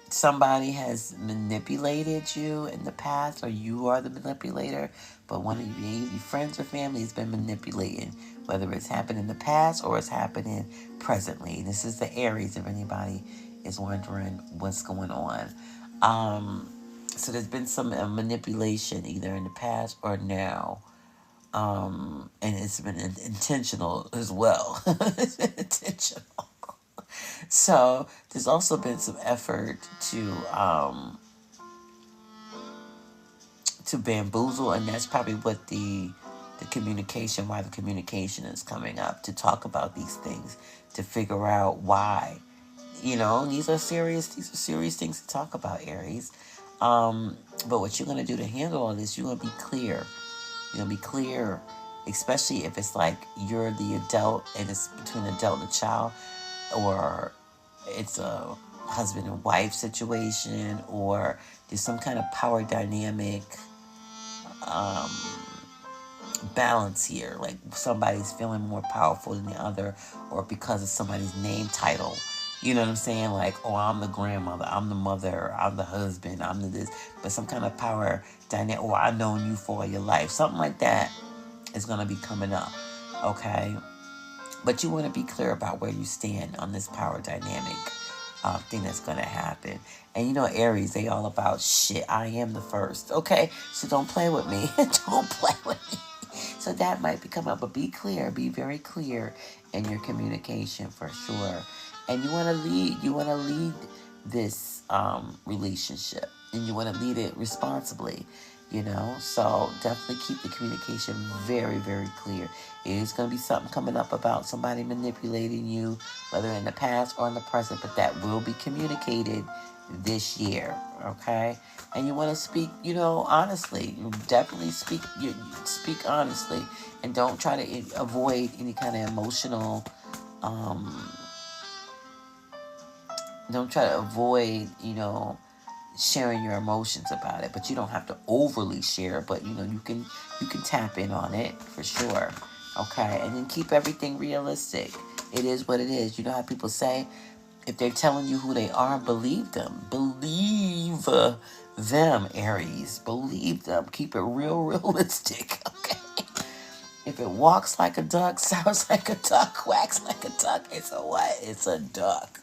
Somebody has manipulated you in the past, or you are the manipulator, but one of your friends or family has been manipulating, whether it's happened in the past or it's happening presently. This is the Aries, if anybody is wondering what's going on. So there's been some manipulation either in the past or now. And it's been intentional as well. It's been intentional. So there's also been some effort to bamboozle, and that's probably what the communication, why the communication is coming up, to talk about these things, to figure out why. You know, these are serious things to talk about, Aries. But what you're going to do to handle all this, you're going to be clear. You're going to be clear, especially if it's like you're the adult and it's between the adult and the child, or it's a husband and wife situation, or there's some kind of power dynamic balance here. Like somebody's feeling more powerful than the other, or because of somebody's name title. You know what I'm saying? Like, oh, I'm the grandmother, I'm the mother, I'm the husband, I'm the this. But some kind of power dynamic, or I've known you for your life. Something like that is going to be coming up, okay? But you want to be clear about where you stand on this power dynamic thing that's going to happen. And you know, Aries, they all about shit. I am the first, okay? So don't play with me. Don't play with me. So that might be coming up. But be clear. Be very clear in your communication for sure. And you want to lead. You want to lead this relationship. And you want to lead it responsibly. You know, so definitely keep the communication very, very clear. It is going to be something coming up about somebody manipulating you, whether in the past or in the present, but that will be communicated this year, okay? And you want to speak, you know, honestly. You definitely speak honestly, and don't try to avoid any kind of emotional Don't try to avoid, sharing your emotions about it, but you don't have to overly share. But you can tap in on it for sure. Okay, and then keep everything realistic. It is what it is. You know how people say, if they're telling you who they are, believe them. Believe them, Aries. Believe them. Keep it real realistic. Okay. If it walks like a duck, sounds like a duck, quacks like a duck, it's a what? It's a duck.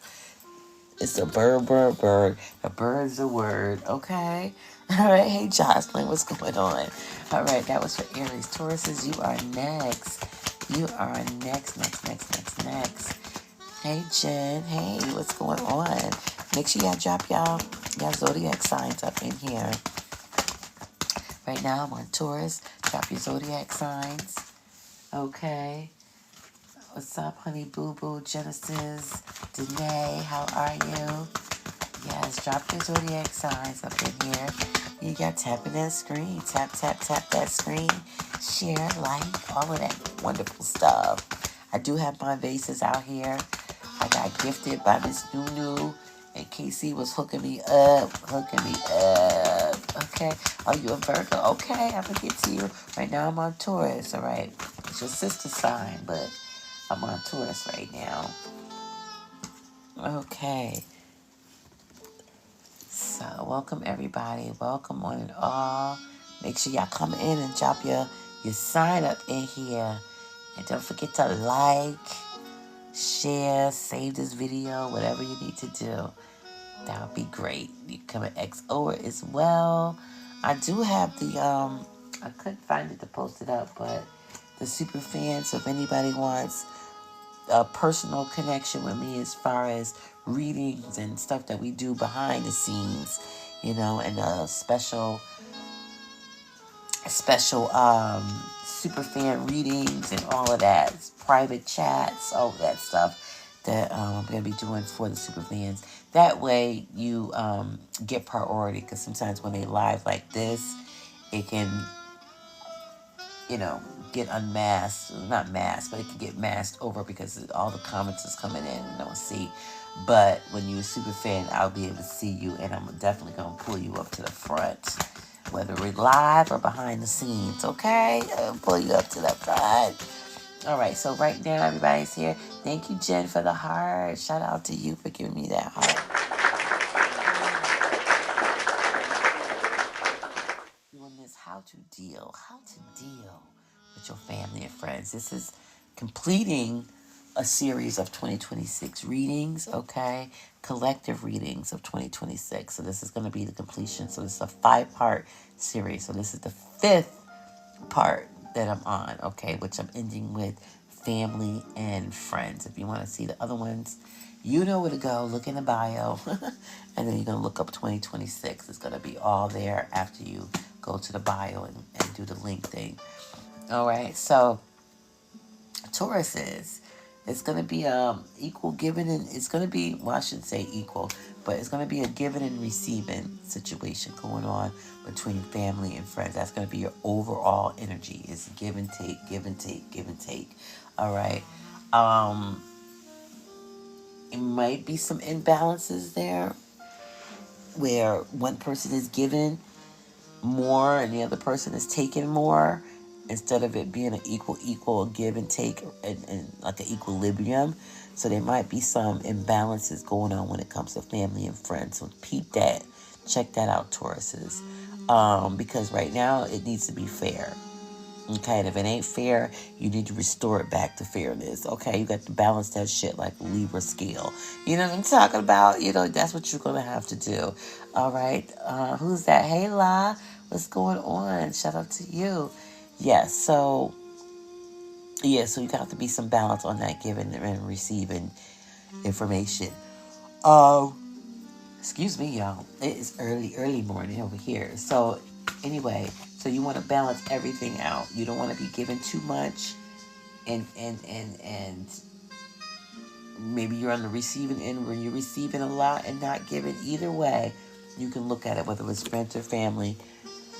It's a bird, bird, bird. A bird's a word, okay? All right, hey Jocelyn, what's going on? All right, that was for Aries. Tauruses, you are next. You are next. Hey Jen, hey, what's going on? Make sure y'all drop y'all Zodiac signs up in here. Right now I'm on Taurus. Drop your Zodiac signs. Okay. What's up, honey boo boo? Genesis, Danae, how are you? Yes, drop your Zodiac signs up in here. You got tapping that screen. Tap that screen. Share, like, all of that wonderful stuff. I do have my vases out here. I got gifted by Miss Nunu, and Casey was hooking me up. Okay. Are you a Virgo? Okay, I'm gonna get to you. Right now I'm on Taurus, all right? It's your sister sign, but I'm on Taurus right now. Okay. So, welcome everybody. Welcome on and all. Make sure y'all come in and drop your sign up in here. And don't forget to like, share, save this video, whatever you need to do. That would be great. You can come at XOerz as well. I do have the, I couldn't find it to post it up, but the super fan, so if anybody wants a personal connection with me as far as readings and stuff that we do behind the scenes, and special super fan readings and all of that, private chats, all of that stuff that I'm going to be doing for the super fans. That way you get priority, because sometimes when they live like this, it can get unmasked, not masked, but it can get masked over because all the comments is coming in and don't see. But when you're a super fan, I'll be able to see you, and I'm definitely going to pull you up to the front, whether we're live or behind the scenes, okay? I'll pull you up to the front. All right, so right now everybody's here. Thank you, Jen, for the heart. Shout out to you for giving me that heart. Doing this, how to deal with your family and friends. This is completing a series of 2026 readings, okay? Collective readings of 2026. So this is going to be the completion. So this is a 5-part series. So this is the 5th part that I'm on, okay? Which I'm ending with family and friends. If you want to see the other ones, you know where to go. Look in the bio. And then you're going to look up 2026. It's going to be all there after you go to the bio and do the link thing. All right, so Tauruses, it's going to be equal giving, and it's going to be, well, I shouldn't say equal, but it's going to be a giving and receiving situation going on between family and friends. That's going to be your overall energy. It's give and take, give and take, give and take. All right. It might be some imbalances there where one person is giving more and the other person is taking more, instead of it being an equal give and take and like an equilibrium. So there might be some imbalances going on when it comes to family and friends. So peep that. Check that out, Tauruses. Because right now it needs to be fair. Okay, and if it ain't fair, you need to restore it back to fairness. Okay, you got to balance that shit like a Libra scale. You know what I'm talking about? That's what you're going to have to do. All right, who's that? Hey, La, what's going on? Shout out to you. Yes, so you got to be some balance on that giving and receiving information. Excuse me, y'all. It is early morning over here. So anyway, so you want to balance everything out. You don't want to be giving too much, and maybe you're on the receiving end where you're receiving a lot and not giving. Either way, you can look at it, whether it's friends or family.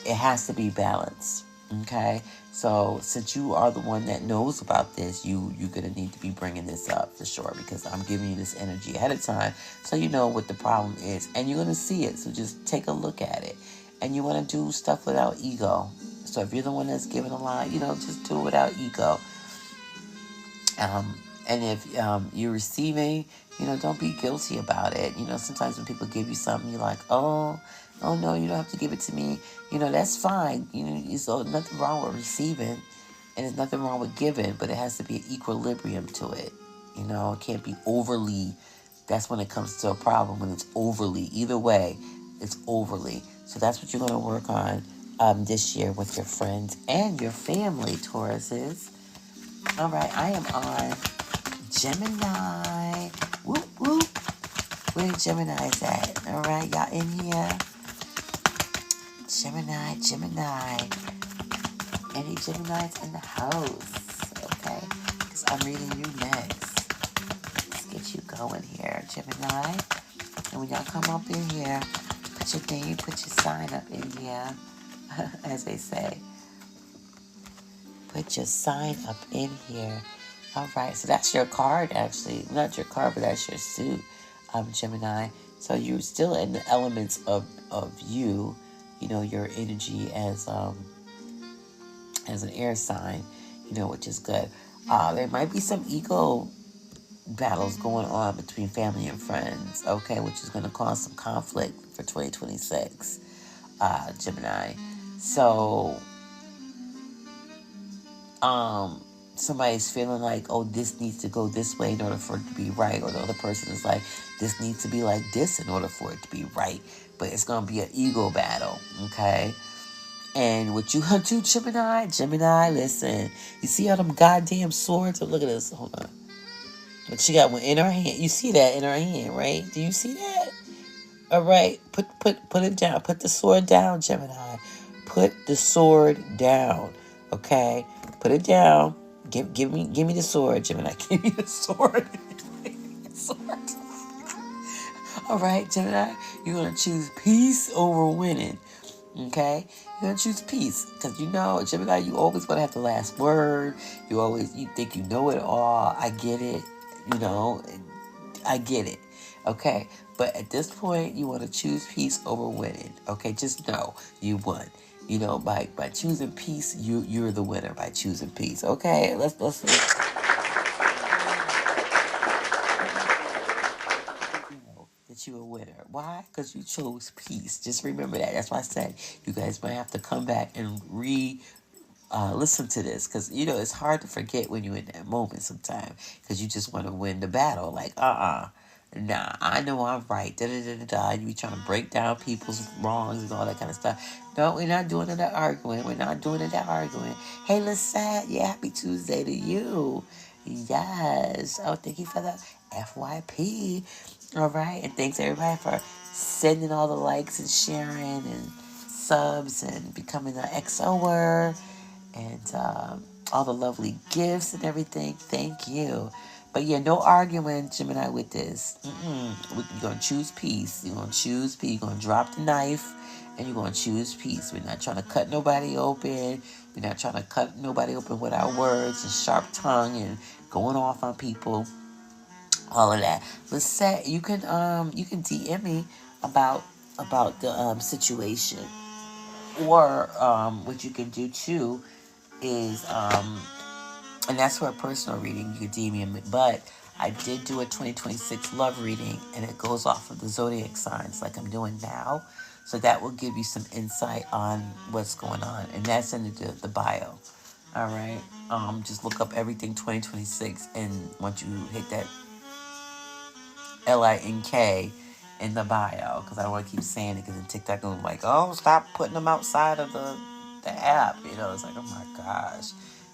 It has to be balanced. Okay, so since you are the one that knows about this, you're gonna need to be bringing this up for sure, because I'm giving you this energy ahead of time, so you know what the problem is, and you're gonna see it. So just take a look at it, and you want to do stuff without ego. So if you're the one that's giving a lot, just do it without ego. And if you're receiving, don't be guilty about it. Sometimes when people give you something, you're like, oh no, you don't have to give it to me. That's fine. So nothing wrong with receiving, and there's nothing wrong with giving, but it has to be an equilibrium to it. It can't be overly. That's when it comes to a problem, when it's overly. Either way, it's overly. So that's what you're going to work on this year with your friends and your family, Tauruses. All right, I am on Gemini. Whoop, whoop. Where the Gemini's at? All right, y'all in here? Gemini. Any Geminis in the house? Okay, because I'm reading you next. Let's get you going here, Gemini. And when y'all come up in here, put your name, put your sign up in here, as they say. Put your sign up in here. All right, so that's your card, actually. Not your card, but that's your suit, Gemini. So you're still in the elements of you, your energy as an air sign, which is good. There might be some ego battles going on between family and friends, okay, which is going to cause some conflict for 2026, Gemini. So, somebody's feeling like, oh, this needs to go this way in order for it to be right, or the other person is like, this needs to be like this in order for it to be right. But it's going to be an ego battle, okay? And what you gonna do, Gemini, listen. You see all them goddamn swords? Oh, look at this. Hold on. But she got one in her hand. You see that in her hand, right? Do you see that? All right. Put it down. Put the sword down, Gemini. Put the sword down. Okay? Put it down. Give me the sword, Gemini. Give me the sword. All right, Gemini. You're gonna choose peace over winning. Okay? You're going to choose peace. Because Gemini, you always going to have the last word. You think you know it all. I get it. I get it. Okay? But at this point, you want to choose peace over winning. Okay? Just know you won. By choosing peace, you're the winner by choosing peace. Okay? Let's that you're a winner. Why? Because you chose peace. Just remember that. That's why I said you guys might have to come back and listen to this, because it's hard to forget when you're in that moment sometimes, because you just want to win the battle. Like, nah, I know I'm right. You be trying to break down people's wrongs and all that kind of stuff. No, we're not doing that arguing. Hey, Lissette, yeah, happy Tuesday to you. Yes. Oh, thank you for the FYP. All right, and thanks everybody for sending all the likes and sharing and subs and becoming an XOerz and all the lovely gifts and everything. Thank you. But yeah, no arguing, Gemini, with this. You're going to choose peace. You're going to choose peace. You're going to drop the knife and you're going to choose peace. We're not trying to cut nobody open. We're not trying to cut nobody open with our words and sharp tongue and going off on people. All of that. Let's say you can DM me about the situation, or what you can do too is and that's for a personal reading. You can DM me, but I did do a 2026 love reading, and it goes off of the Zodiac signs like I'm doing now, so that will give you some insight on what's going on, and that's in the bio. All right, just look up everything 2026, and once you hit that LINK in the bio, because I don't want to keep saying it, because in TikTok I'm like, oh, stop putting them outside of the app. It's like, oh my gosh,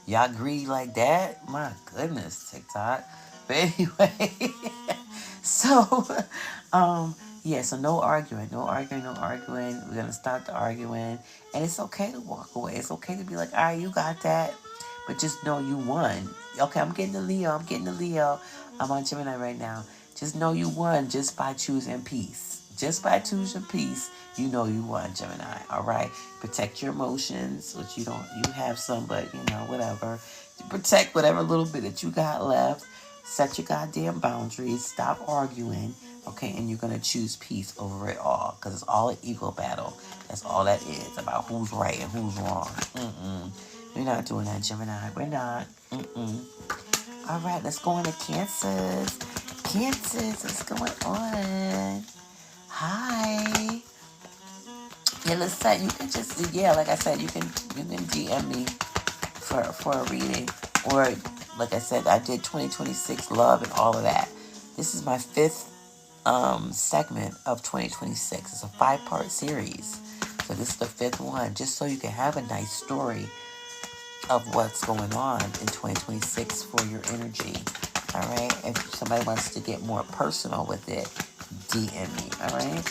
y'all greedy like that? My goodness, TikTok. But anyway, so yeah, so no arguing. We're gonna stop the arguing, and it's okay to walk away. It's okay to be like, all right, you got that, but just know you won. Okay, I'm getting the Leo. I'm on Gemini right now. Just know you won just by choosing peace. Just by choosing peace, you know you won, Gemini. All right. Protect your emotions, which you have some, but whatever. Protect whatever little bit that you got left. Set your goddamn boundaries. Stop arguing. Okay. And you're going to choose peace over it all. Because it's all an ego battle. That's all that is. About who's right and who's wrong. We're not doing that, Gemini. We're not. All right. Let's go into Cancers. Cancers, what's going on? Hi. Yeah, listen, you can just, like I said, you can DM me for a reading. Or, like I said, I did 2026 love and all of that. This is my 5th segment of 2026. It's a 5-part series. So this is the 5th one, just so you can have a nice story of what's going on in 2026 for your energy. All right? If somebody wants to get more personal with it, DM me. All right?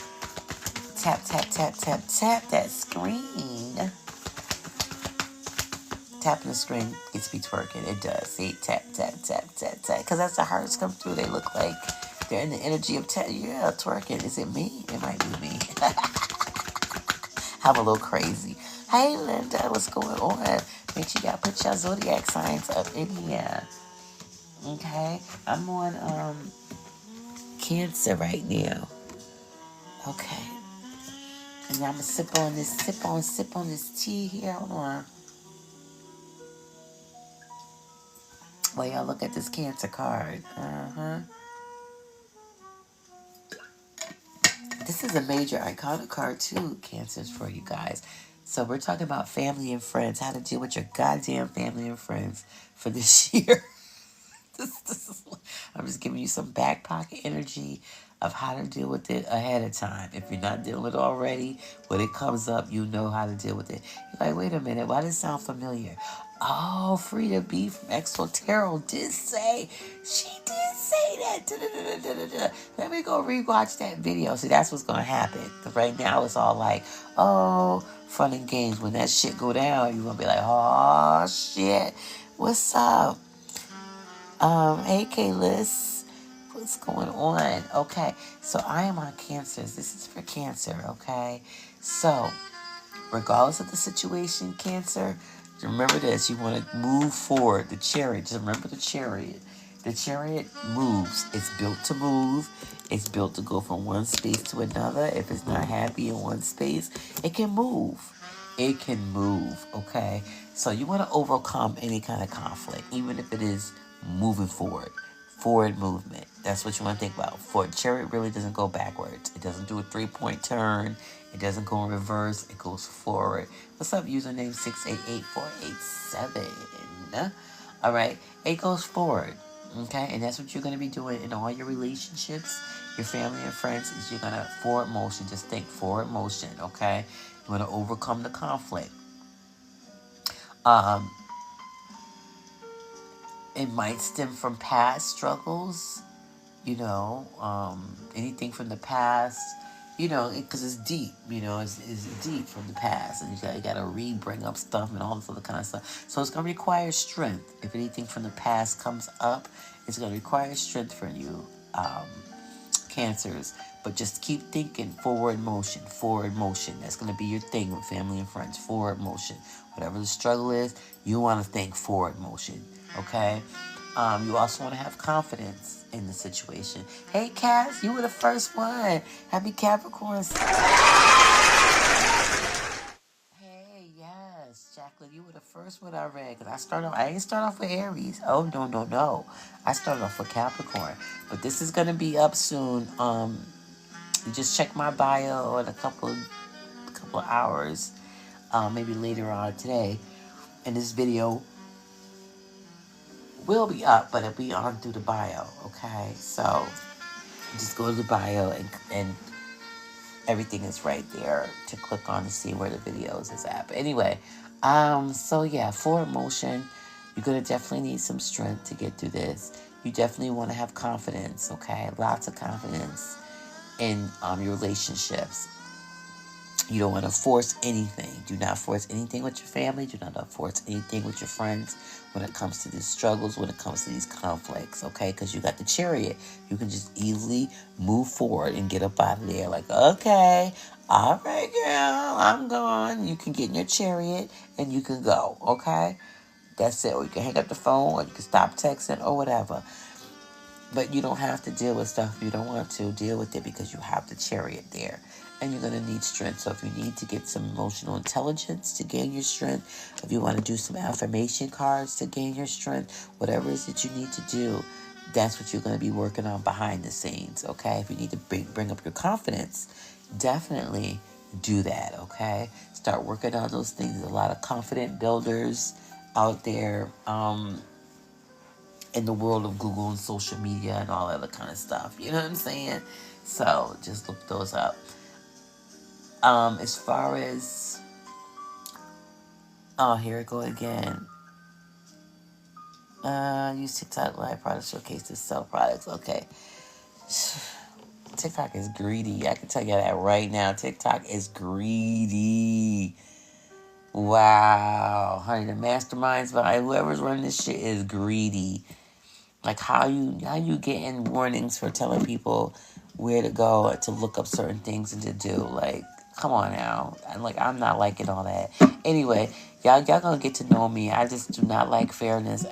Tap, tap, tap, tap, tap that screen. Tapping the screen gets me twerking. It does. See? Tap, tap, tap, tap, tap. Because as the hearts come through, they look like they're in the energy of twerking. Is it me? It might be me. I'm a little crazy. Hey, Linda, what's going on? Make sure y'all put your Zodiac signs up in here. Okay, I'm on Cancer right now. Okay, and I'm gonna sip on this tea here. Hold on. While y'all look at this Cancer card. This is a major iconic card too, Cancers, for you guys. So we're talking about family and friends. How to deal with your goddamn family and friends for this year. I'm just giving you some back pocket energy of how to deal with it ahead of time. If you're not dealing with it already, when it comes up, you know how to deal with it. You're like, wait a minute, why does it sound familiar? Oh, Frida B from XOerz did say that. Let me go rewatch that video. See, that's what's going to happen. Because right now it's all like, oh, fun and games. When that shit go down, you're going to be like, oh, shit. What's up? Hey, K-Liz. What's going on? Okay, so I am on Cancers. This is for Cancer, okay? So, regardless of the situation, Cancer, remember this. You want to move forward. The Chariot. Just remember the Chariot. The Chariot moves. It's built to move. It's built to go from one space to another. If it's not happy in one space, it can move. It can move, okay? So you want to overcome any kind of conflict, even if it is moving forward. Forward movement. That's what you want to think about. For Chariot really doesn't go backwards. It doesn't do a 3-point turn. It doesn't go in reverse. It goes forward. What's up, username 688487? All right. It goes forward. Okay? And that's what you're going to be doing in all your relationships, your family and friends, is you're going to forward motion. Just think forward motion. Okay? You want to overcome the conflict. It might stem from past struggles, anything from the past, because it's deep, it's deep from the past, and you got to bring up stuff and all this other kind of stuff. So it's going to require strength. If anything from the past comes up, it's going to require strength from you, Cancers. But just keep thinking forward motion. That's going to be your thing with family and friends. Forward motion. Whatever the struggle is, you want to think forward motion. Okay? You also want to have confidence in the situation. Hey, Cass, you were the first one. Happy Capricorn. Hey, yes, Jacqueline, you were the first one I read. Because I didn't start off with Aries. Oh, no. I started off with Capricorn. But this is going to be up soon. You just check my bio in a couple of hours. Maybe later on today. And this video will be up, but it'll be on through the bio, okay? So just go to the bio and everything is right there to click on to see where the videos is at. But anyway, so yeah, forward motion. You're going to definitely need some strength to get through this. You definitely want to have confidence, okay? Lots of confidence in your relationships. You don't want to force anything. Do not force anything with your family. Do not force anything with your friends when it comes to these struggles, when it comes to these conflicts, okay? Because you got the Chariot. You can just easily move forward and get up out of there. Like, okay, all right, girl, I'm gone. You can get in your Chariot and you can go, okay? That's it. Or you can hang up the phone, or you can stop texting, or whatever. But you don't have to deal with stuff you don't want to deal with it, because you have the Chariot there. And you're going to need strength. So if you need to get some emotional intelligence to gain your strength, if you want to do some affirmation cards to gain your strength, whatever it is that you need to do, that's what you're going to be working on behind the scenes, okay? If you need to bring up your confidence, definitely do that, okay? Start working on those things. There's a lot of confident builders out there in the world of Google and social media and all that other kind of stuff. You know what I'm saying? So just look those up. As far as, here we go again. Use TikTok live products showcase to sell products. Okay. TikTok is greedy. I can tell you that right now. TikTok is greedy. Wow. Honey, the masterminds behind whoever's running this shit is greedy. Like, how you getting warnings for telling people where to go to look up certain things and to do? Like, come on now. I'm not liking all that. Anyway, y'all gonna get to know me. I just do not like unfairness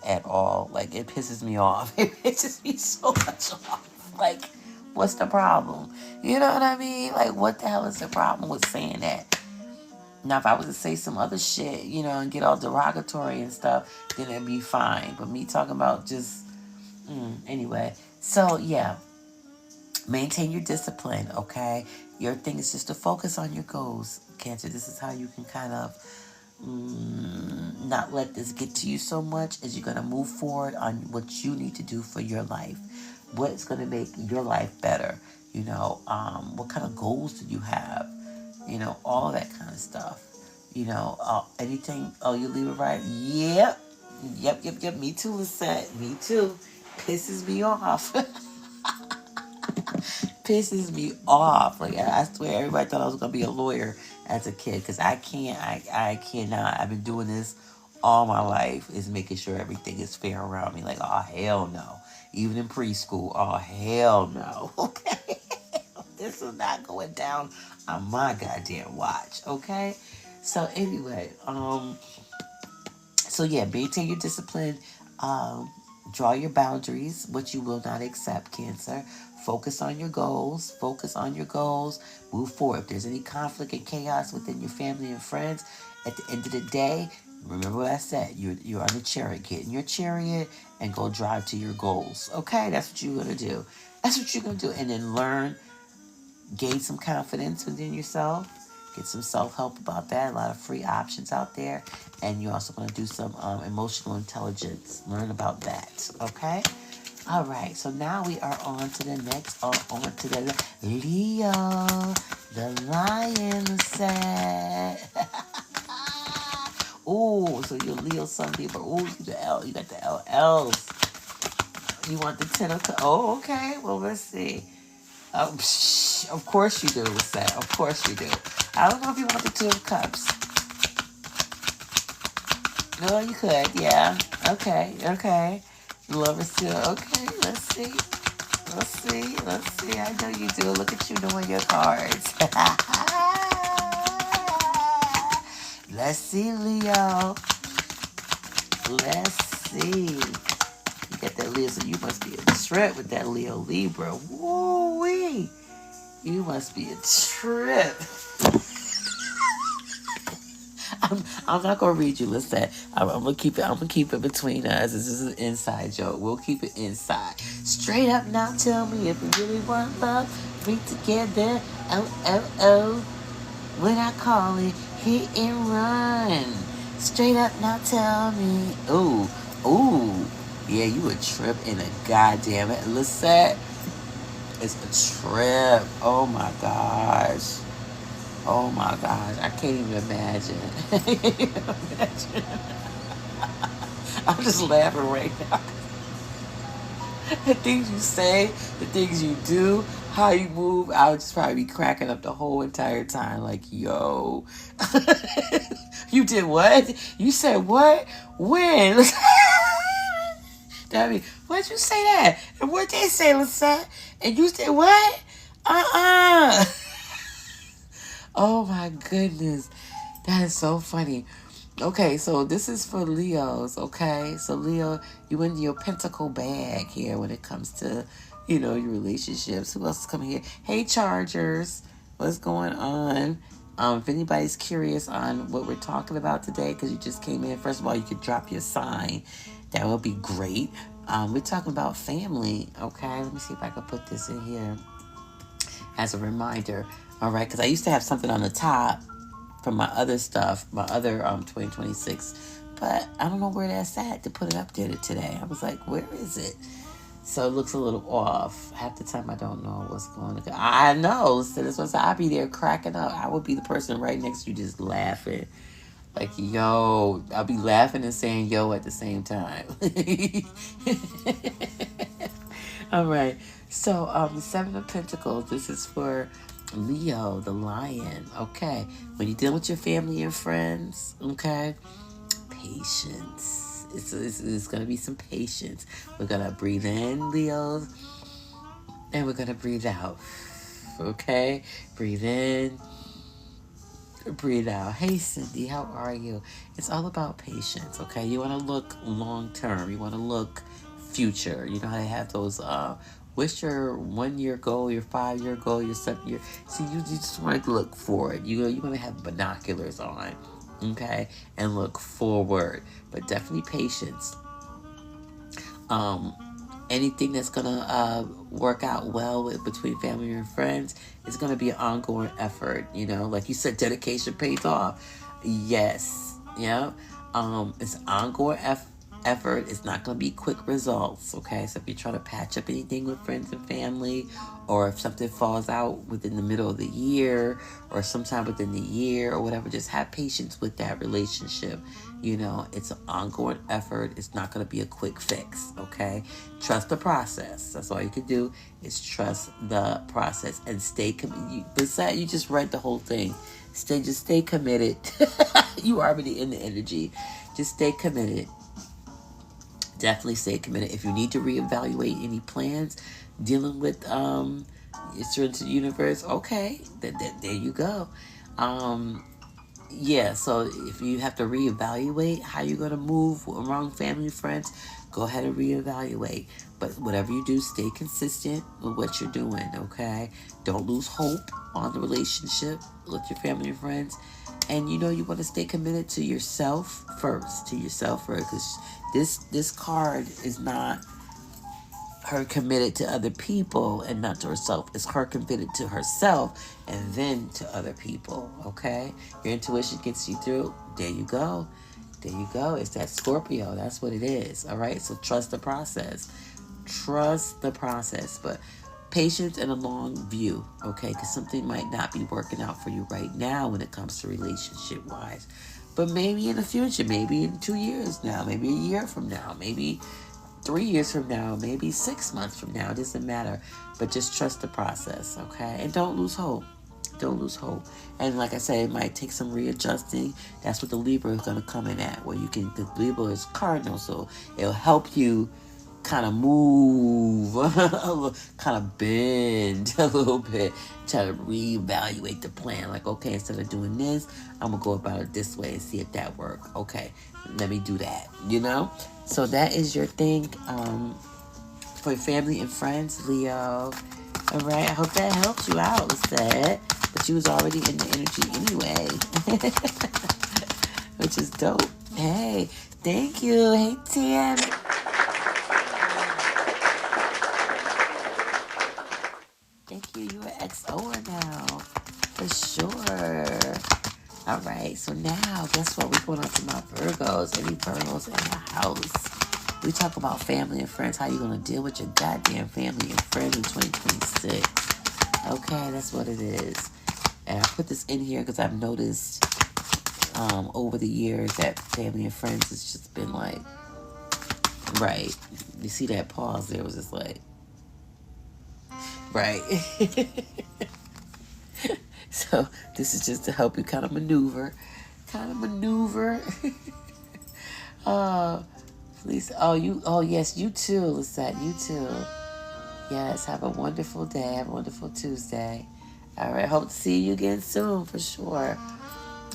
at all. Like, it pisses me off. It pisses me so much off. Like, what's the problem? You know what I mean? Like, what the hell is the problem with saying that? Now, if I was to say some other shit, and get all derogatory and stuff, then it'd be fine. But me talking about just, anyway. So, yeah. Maintain your discipline, okay? Your thing is just to focus on your goals, Cancer. This is how you can kind of not let this get to you so much, as you're going to move forward on what you need to do for your life. What's going to make your life better? What kind of goals do you have? All that kind of stuff. Anything. Oh, you leave it right? Yep. Me too, Lisette. Me too. Pisses me off. Pisses me off. Like, I swear, everybody thought I was going to be a lawyer as a kid. Because I cannot. I've been doing this all my life, is making sure everything is fair around me. Like, oh, hell no. Even in preschool, oh, hell no. Okay? This is not going down on my goddamn watch, okay? So anyway, maintain your discipline, draw your boundaries, what you will not accept, Cancer. Focus on your goals, move forward. If there's any conflict and chaos within your family and friends, at the end of the day, remember what I said, you're on the Chariot. Get in your Chariot and go drive to your goals, okay? That's what you're going to do. And then learn. Gain some confidence within yourself. Get some self-help about that. A lot of free options out there. And you're also going to do some emotional intelligence. Learn about that. Okay? All right. So now we are on to the next. On to the Leo. The lion set. Oh, so you're Leo Sun Libra. Oh, you got the LLs. You want the 10 of cups. Oh, okay. Well, let's see. Of course you do, Lisette. Of course you do. I don't know if you want the 2 of cups. No, you could. Yeah. Okay. Lovers too. Okay. Let's see. I know you do. Look at you knowing your cards. Let's see, Leo. Let's see. You got that Leo, so you must be a trip with that Leo Libra. Woo-wee. You must be a trip. I'm not gonna read you. Listen, I'm gonna keep it between us. This is an inside joke. We'll keep it inside. Straight up now, tell me if you really want love. Be together. Oh. When I call it hit and run. Straight up now, tell me. Ooh. Yeah, you a trip in a goddamn it. Lisette, it's a trip. Oh my gosh. I can't even imagine. I'm just laughing right now. The things you say, the things you do, how you move, I would just probably be cracking up the whole entire time. Like, yo, you did what? You said what? When? I mean, why'd you say that? And what they say, Lisette? And you said what? Oh my goodness. That is so funny. Okay, so this is for Leos, okay? So Leo, you in your pentacle bag here when it comes to, your relationships. Who else is coming here? Hey, Chargers. What's going on? If anybody's curious on what we're talking about today, because you just came in, first of all, you could drop your sign. That would be great. We're talking about family, okay? Let me see if I can put this in here as a reminder, all right? Because I used to have something on the top from my other stuff, my other 2026, but I don't know where that's at to put it up there today. I was like, where is it? So it looks a little off. Half the time I don't know what's going on. I know, so this was, I'd be there cracking up. I would be the person right next to you just laughing. Like, yo, I'll be laughing and saying yo at the same time. All right. So the Seven of Pentacles, this is for Leo, the lion. Okay. When you deal with your family and friends, okay, patience. It's going to be some patience. We're going to breathe in, Leos, and we're going to breathe out. Okay? Breathe in. Breathe out. Hey, Cindy, how are you? It's all about patience, okay? You want to look long term. You want to look future. You know how they have those, what's your 1 year goal, your 5 year goal, your 7 year? See, you just want to look forward. You want to have binoculars on, okay? And look forward. But definitely patience. Anything that's going to work out well between family and friends is going to be an ongoing effort, like you said, dedication pays off. Yes. Yeah. It's an ongoing effort. It's not going to be quick results. Okay. So if you try to patch up anything with friends and family, or if something falls out within the middle of the year or sometime within the year or whatever, just have patience with that relationship. It's an ongoing effort. It's not going to be a quick fix, okay? Trust the process. That's all you can do is trust the process and stay committed. Besides, you just read the whole thing. Just stay committed. You already in the energy. Just stay committed. Definitely stay committed. If you need to reevaluate any plans dealing with it's into the universe, okay, there you go. Yeah, so if you have to reevaluate how you're going to move around family and friends, go ahead and reevaluate. But whatever you do, stay consistent with what you're doing, okay? Don't lose hope on the relationship with your family and friends. And you want to stay committed to yourself first, because this card is not her committed to other people and not to herself. It's her committed to herself and then to other people, okay? Your intuition gets you through. There you go. It's that Scorpio. That's what it is, all right? So trust the process. But patience and a long view, okay? Because something might not be working out for you right now when it comes to relationship-wise. But maybe in the future, maybe in 2 years now, maybe a year from now, maybe 3 years from now, maybe 6 months from now. It doesn't matter. But just trust the process, okay? And don't lose hope. And like I said, it might take some readjusting. That's what the Libra is going to come in at. Where the Libra is cardinal, so it'll help you kind of move, kind of bend a little bit, try to reevaluate the plan. Like, okay, instead of doing this, I'm going to go about it this way and see if that works. Okay, let me do that, So that is your thing for your family and friends, Leo. All right, I hope that helps you out, Lisette. But you was already in the energy anyway, which is dope. Hey, thank you. Hey, Tim. Thank you. You're an XOer now, for sure. All right, so now, guess what? We're going on to my Virgos. Any Virgos in the house? We talk about family and friends, how you going to deal with your goddamn family and friends in 2026. Okay, that's what it is. And I put this in here because I've noticed over the years that family and friends has just been like, right. You see that pause there was just like, right? So this is just to help you kind of maneuver. Please. Oh yes, you too, Lisette. You too. Yes, have a wonderful day. Have a wonderful Tuesday. All right, hope to see you again soon for sure.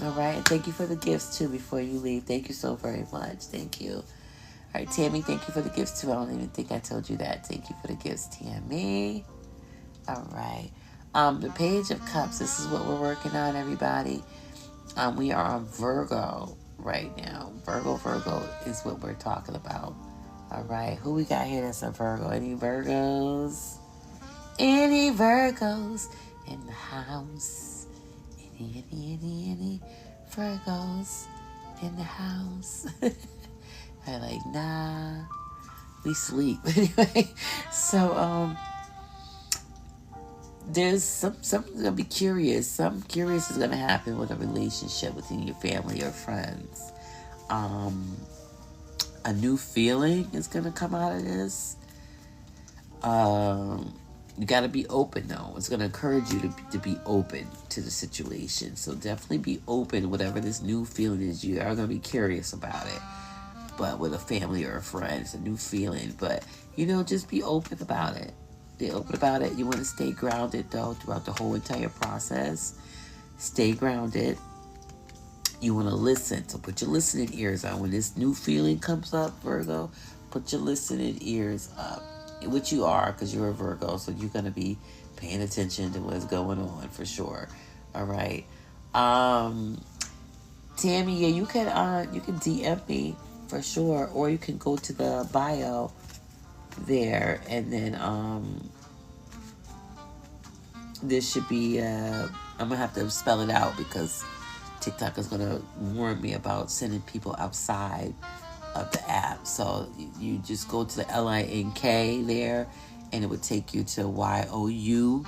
All right, and thank you for the gifts too before you leave. Thank you so very much. Thank you. All right, Tammy, thank you for the gifts too. I don't even think I told you that. Thank you for the gifts, Tammy. All right. The Page of Cups. This is what we're working on, everybody. We are on Virgo right now. Virgo is what we're talking about. All right. Who we got here that's a Virgo? Any Virgos? Any Virgos in the house? Any Virgos in the house? I'm like, nah, we sleep. Anyway, so, there's something gonna be curious. Something curious is gonna happen with a relationship within your family or friends. A new feeling is gonna come out of this. You gotta be open though. It's gonna encourage you to be open to the situation. So definitely be open. Whatever this new feeling is, you are gonna be curious about it. But with a family or a friend, it's a new feeling. But just be open about it. Be open about it. You want to stay grounded, though, throughout the whole entire process. Stay grounded. You want to listen. So put your listening ears on. When this new feeling comes up, Virgo, put your listening ears up. Which you are, because you're a Virgo. So you're going to be paying attention to what's going on, for sure. All right. Tammy, yeah, you can DM me, for sure. Or you can go to the bio there, and then this should be I'm gonna have to spell it out because TikTok is gonna warn me about sending people outside of the app. So you just go to the LINK there, and it would take you to YOUTUBE,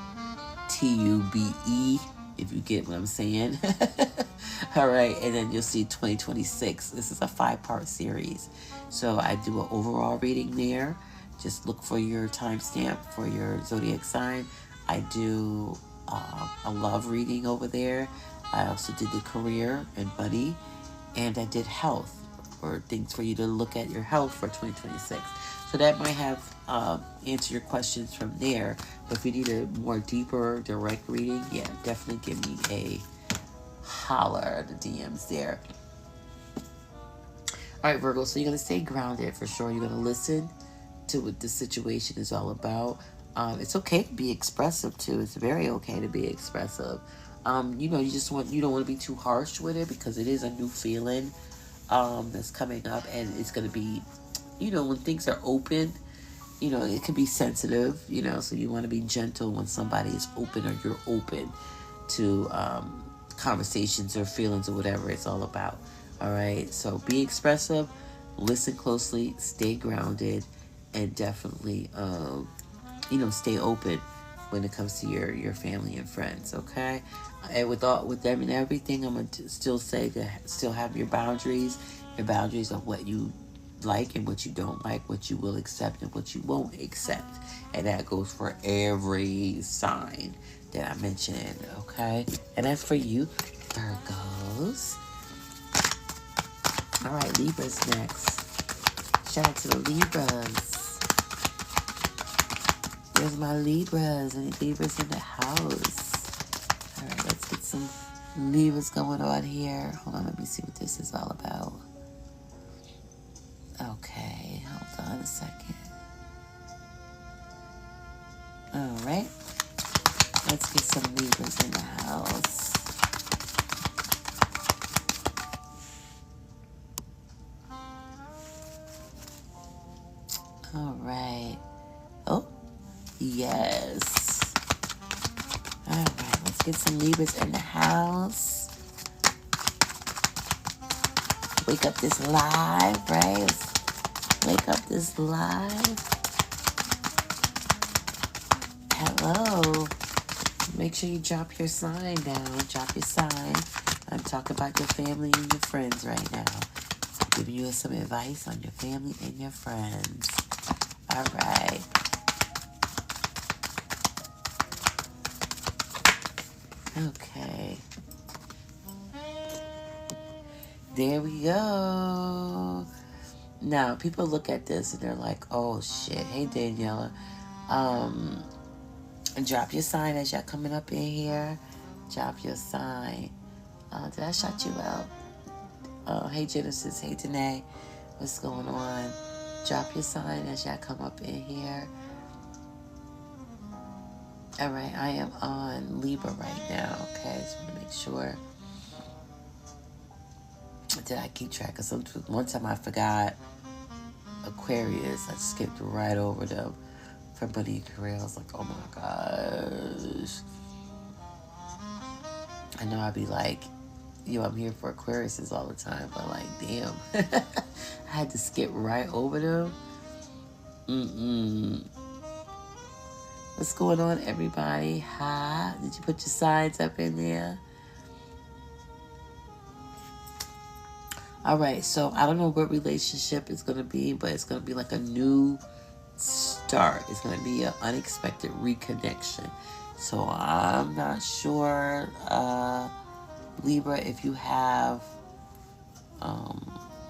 if you get what I'm saying. All right, and then you'll see 2026. This is a 5-part series, so I do an overall reading there. Just look for your timestamp for your zodiac sign. I do a love reading over there. I also did the career and money. And I did health, or things for you to look at your health for 2026. So that might have answer your questions from there. But if you need a more deeper, direct reading, yeah, definitely give me a holler. The DM's there. All right, Virgo, so you're going to stay grounded for sure. You're going to listen to what the situation is all about. It's okay to be expressive too. It's very okay to be expressive. You don't want to be too harsh with it, because it is a new feeling that's coming up, and it's going to be, when things are open, it can be sensitive, so you want to be gentle when somebody is open, or you're open to conversations or feelings or whatever it's all about. All right, so be expressive, listen closely, stay grounded, and definitely, stay open when it comes to your family and friends, okay? And with them and everything, I'm going to still say to still have your boundaries of what you like and what you don't like, what you will accept and what you won't accept. And that goes for every sign that I mentioned, okay? And that's for you, Virgos. All right, Libras next. Shout out to the Libras. There's my Libras. Any Libras in the house? All right, let's get some Libras going on here. Hold on, let me see what this is all about. Okay, hold on a second. All right, let's get some Libras in the house. All right. Oh, yes. All right, let's get some Libras in the house. Wake up this live, right? Let's wake up this live. Hello. Make sure you drop your sign down. Drop your sign. I'm talking about your family and your friends right now. Giving you some advice on your family and your friends. All right. Okay. There we go. Now, people look at this and they're like, oh, shit. Hey, Daniela. Drop your sign as y'all coming up in here. Drop your sign. Did I shout you out? Hey, Genesis. Hey, Danae. What's going on? Drop your sign as y'all come up in here. All right, I am on Libra right now, okay? Just want to make sure. Did I keep track of some? One time I forgot Aquarius. I skipped right over them for money and career. I was like, oh my gosh. I know I'd be like, I'm here for Aquariuses all the time, but like, damn. I had to skip right over them. What's going on, everybody? Hi. Did you put your signs up in there? All right, so I don't know what relationship it's going to be, but it's going to be like a new start. It's going to be an unexpected reconnection. So I'm not sure, Libra, if you have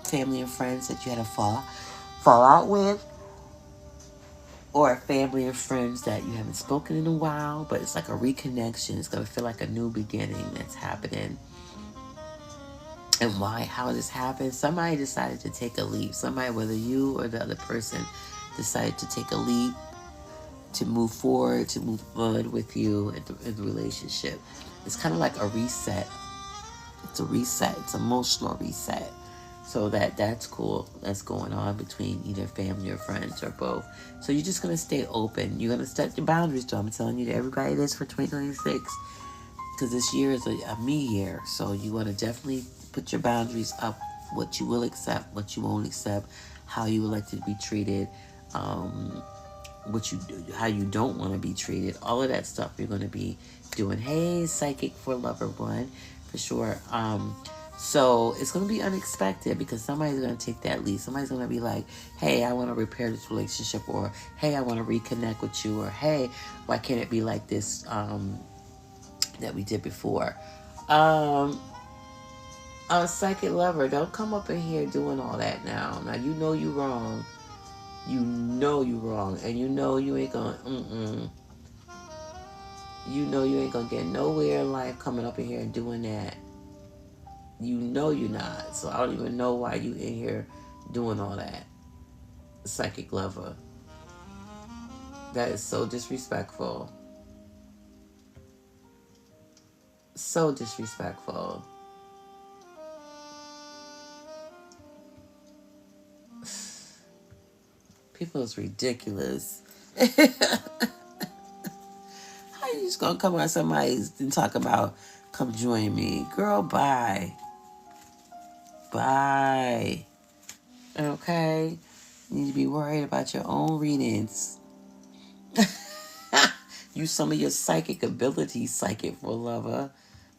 family and friends that you had a fall out with, or family and friends that you haven't spoken in a while, but it's like a reconnection. It's going to feel like a new beginning that's happening. And why, how this happened? Somebody decided to take a leap. Somebody, whether you or the other person, decided to take a leap to move forward, to move on with you in the relationship. It's kind of like a reset. It's a reset. It's an emotional reset. So that's cool. That's going on between either family or friends or both. So you're just going to stay open. You're going to set your boundaries, though. I'm telling you to everybody this for 2026. Because this year is a me year. So you want to definitely put your boundaries up. What you will accept, what you won't accept, how you would like to be treated, how you don't want to be treated. All of that stuff you're going to be doing. Hey, Psychic for Lover One, for sure. So it's going to be unexpected because somebody's going to take that lead. Somebody's going to be like, hey, I want to repair this relationship, or hey, I want to reconnect with you, or hey, why can't it be like this that we did before? A psychic lover, don't come up in here doing all that now. Now, you know you wrong. You know you wrong. And you know you ain't gonna, You know you ain't gonna get nowhere in life coming up in here and doing that. You know you're not. So I don't even know why you in here doing all that. Psychic lover. That is so disrespectful. So disrespectful. People is ridiculous. How you just gonna come on somebody and talk about come join me? Girl, bye. Bye. Okay? You need to be worried about your own readings. Use some of your psychic abilities, Psychic for Lover.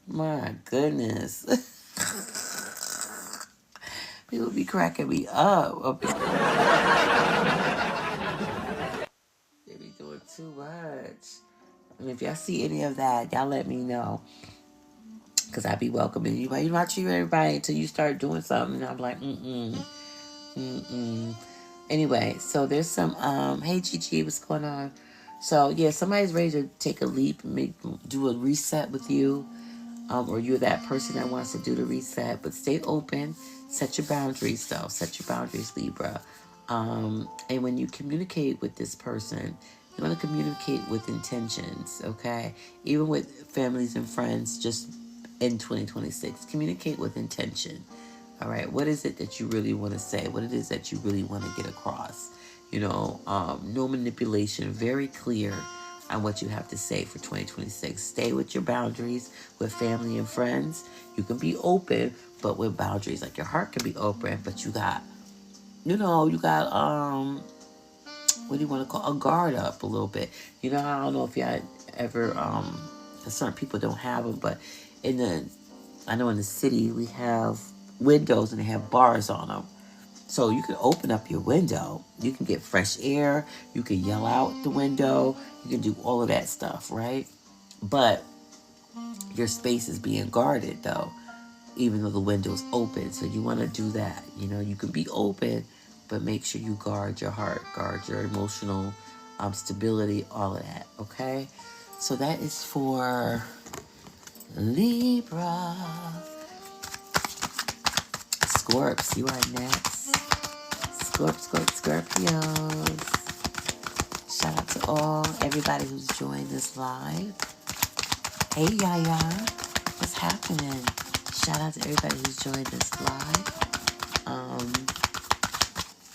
My goodness. People be cracking me up. They be doing too much. And if y'all see any of that, y'all let me know. Because I be welcoming you. You know, I treat everybody until you start doing something. And I'm like, Anyway, so there's some, hey, Gigi, what's going on? So, yeah, somebody's ready to take a leap and do a reset with you. Or you're that person that wants to do the reset. But stay open. Set your boundaries, though. Set your boundaries, Libra. And when you communicate with this person, you want to communicate with intentions, okay? Even with families and friends, just in 2026, communicate with intention. All right, what is it that you really want to say? What it is that you really want to get across? You know, no manipulation, very clear on what you have to say for 2026. Stay with your boundaries with family and friends. You can be open, but with boundaries. Like your heart can be open, but you got, what do you want to call, a guard up a little bit. You know, I don't know if y'all ever, certain people don't have them, but I know in the city we have windows and they have bars on them. So you can open up your window. You can get fresh air. You can yell out the window. You can do all of that stuff, right? But your space is being guarded though, even though the window's open. So you want to do that. You know, you can be open, but make sure you guard your heart, guard your emotional stability, all of that. Okay. So that is for Libra. Scorps, you are next. Scorpios. Shout out to everybody who's joined this live. Hey, Yaya. What's happening? Shout out to everybody who's joined this live.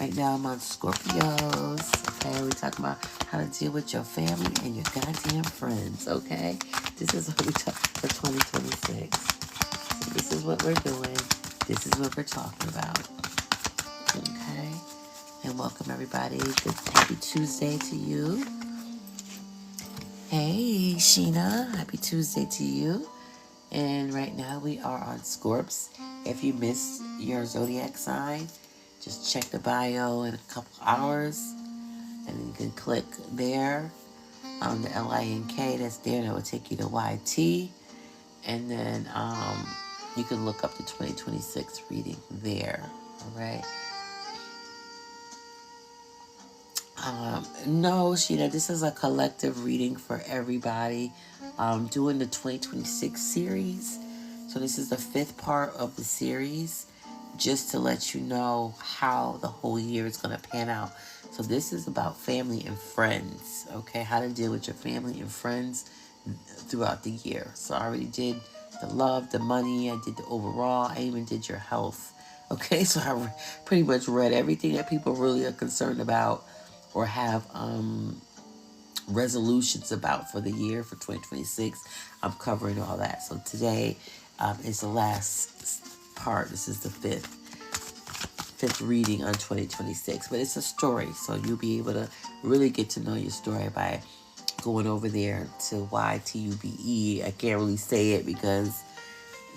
Right now I'm on Scorpios. Okay, we're talking about how to deal with your family and your goddamn friends. Okay, this is what we talk for 2026. So this is what we're doing. This is what we're talking about. Okay, and welcome everybody. Good happy Tuesday to you. Hey, Sheena, happy Tuesday to you. And right now we are on Scorps. If you missed your Zodiac sign, just check the bio in a couple hours. And then you can click there on the LINK that's there. That will take you to YT. And then you can look up the 2026 reading there. All right. No, Sheena, this is a collective reading for everybody. Doing the 2026 series. So this is the 5th part of the series, just to let you know how the whole year is going to pan out. So this is about family and friends, okay? How to deal with your family and friends throughout the year. So I already did the love, the money, I did the overall, I even did your health. Okay, so I pretty much read everything that people really are concerned about or have resolutions about for the year for 2026. I'm covering all that. So today is the last part. This is the fifth reading on 2026, but it's a story, so you'll be able to really get to know your story by going over there to YTUBE. I can't really say it because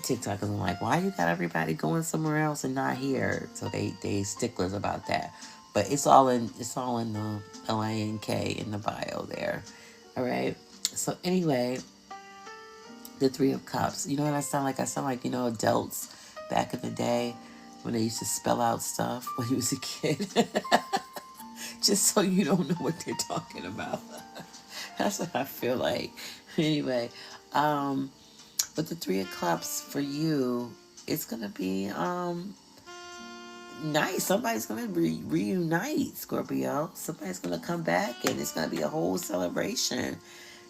TikTok is like, why you got everybody going somewhere else and not here? So they sticklers about that. But it's all in the LINK in the bio there. All right. So anyway, the 3 of Cups. You know what I sound like? I sound like, you know, adults back in the day when they used to spell out stuff when you was a kid. Just so you don't know what they're talking about. That's what I feel like. Anyway, but the 3 of Cups for you, it's going to be nice. Somebody's going to reunite, Scorpio. Somebody's going to come back and it's going to be a whole celebration.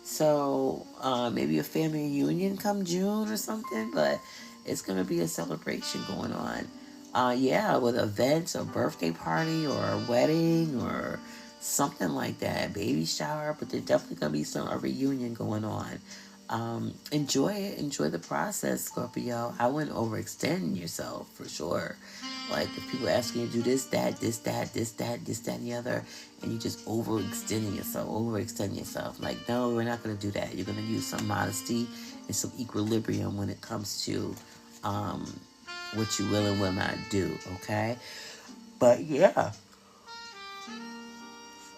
So maybe a family reunion come June or something, but it's going to be a celebration going on. Yeah, with events, a birthday party or a wedding or something like that, baby shower, but there's definitely going to be a reunion going on. Enjoy it. Enjoy the process, Scorpio. I wouldn't overextend yourself for sure. Like if people asking you to do this, that, and the other, and you just overextend yourself. Like, no, we're not going to do that. You're going to use some modesty and some equilibrium when it comes to what you will and will not do, okay? But yeah,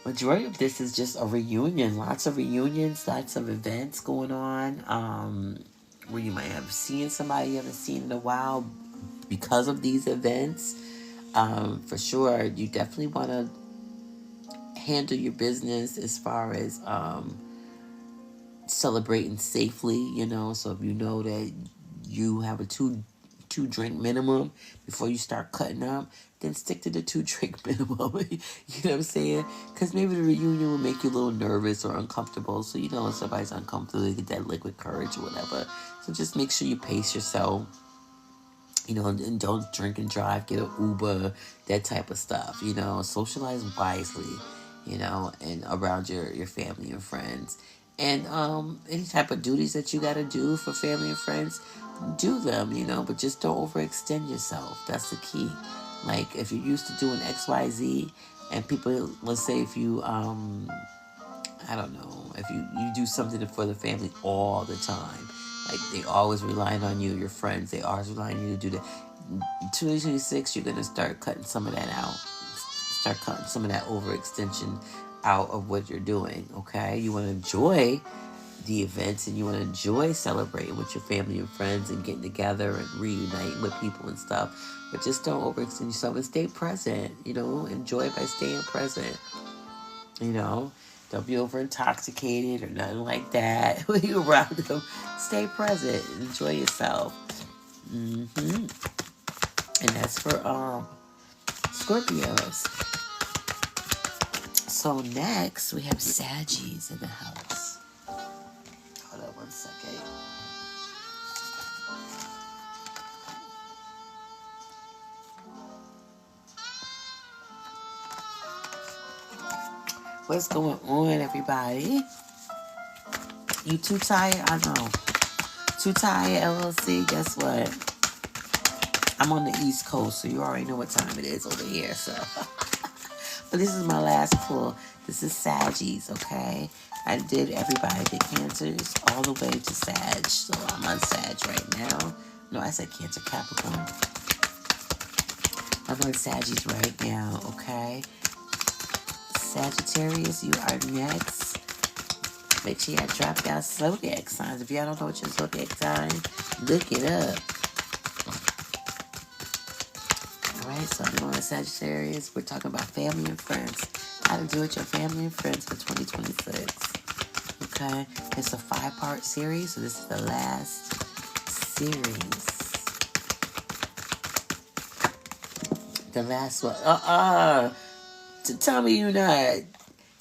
majority of this is just a reunion. Lots of reunions, lots of events going on, where you might have seen somebody you haven't seen in a while because of these events. For sure, you definitely want to handle your business as far as celebrating safely, you know. So if you know that you have a two drink minimum before you start cutting up, then stick to the 2 drink minimum. You know what I'm saying? Because maybe the reunion will make you a little nervous or uncomfortable. So you know when somebody's uncomfortable, they get that liquid courage or whatever. So just make sure you pace yourself. You know, and don't drink and drive, get an Uber, that type of stuff, you know, socialize wisely, you know, and around your family and friends. And any type of duties that you got to do for family and friends, do them, you know, but just don't overextend yourself. That's the key. Like, if you're used to doing XYZ, and people, let's say if you, I don't know, if you do something for the family all the time, like they always relying on you, your friends, they always relying on you to do that. 2026, you're going to start cutting some of that out. Start cutting some of that overextension out of what you're doing, okay? You want to enjoy the events and you want to enjoy celebrating with your family and friends and getting together and reuniting with people and stuff. But just don't overextend yourself and stay present. Enjoy by staying present. Don't be over intoxicated or nothing like that when you're around them. Stay present. Enjoy yourself. And that's for Scorpios. So next we have Saggies in the house. Hold on one second. What's going on, everybody? You too tired? I know. Too tired, LLC? Guess what? I'm on the East Coast, so you already know what time it is over here, so. But this is my last pull. This is Saggies, okay? I did everybody. I did Cancers all the way to Sag. So I'm on Sag right now. No, I said Cancer, Capricorn. I'm on Saggies right now, okay? Sagittarius, you are next. Make sure y'all drop y'all Zodiac signs. If y'all don't know what your Zodiac sign, look it up. Alright, so I'm on Sagittarius. We're talking about family and friends. How to deal with your family and friends for 2026. Okay? It's a 5-part series, so this is the last series. The last one. Tell me you're not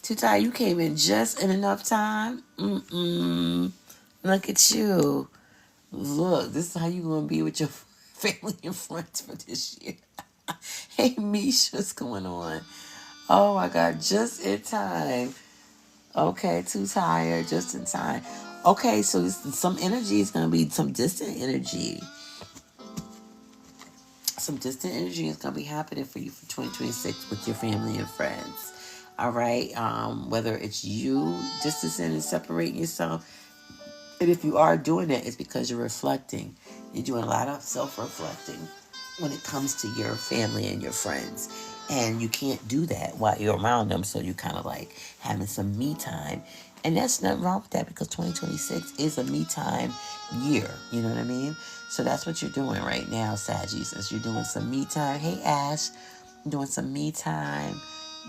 too tired. You came in just in enough time. Look at you. Look, this is how you gonna be with your family and friends for this year. Hey, Misha, what's going on? Oh my God, just in time. Okay, too tired, just in time. Okay, so some energy is gonna be some distant energy. Some distant energy is going to be happening for you for 2026 with your family and friends. All right? Whether it's you distancing and separating yourself. And if you are doing that, it's because you're reflecting. You're doing a lot of self-reflecting when it comes to your family and your friends. And you can't do that while you're around them. So you're kind of like having some me time. And that's nothing wrong with that because 2026 is a me time year. You know what I mean? So that's what you're doing right now, Saggies. As you're doing some me time. Hey, Ash. Doing some me time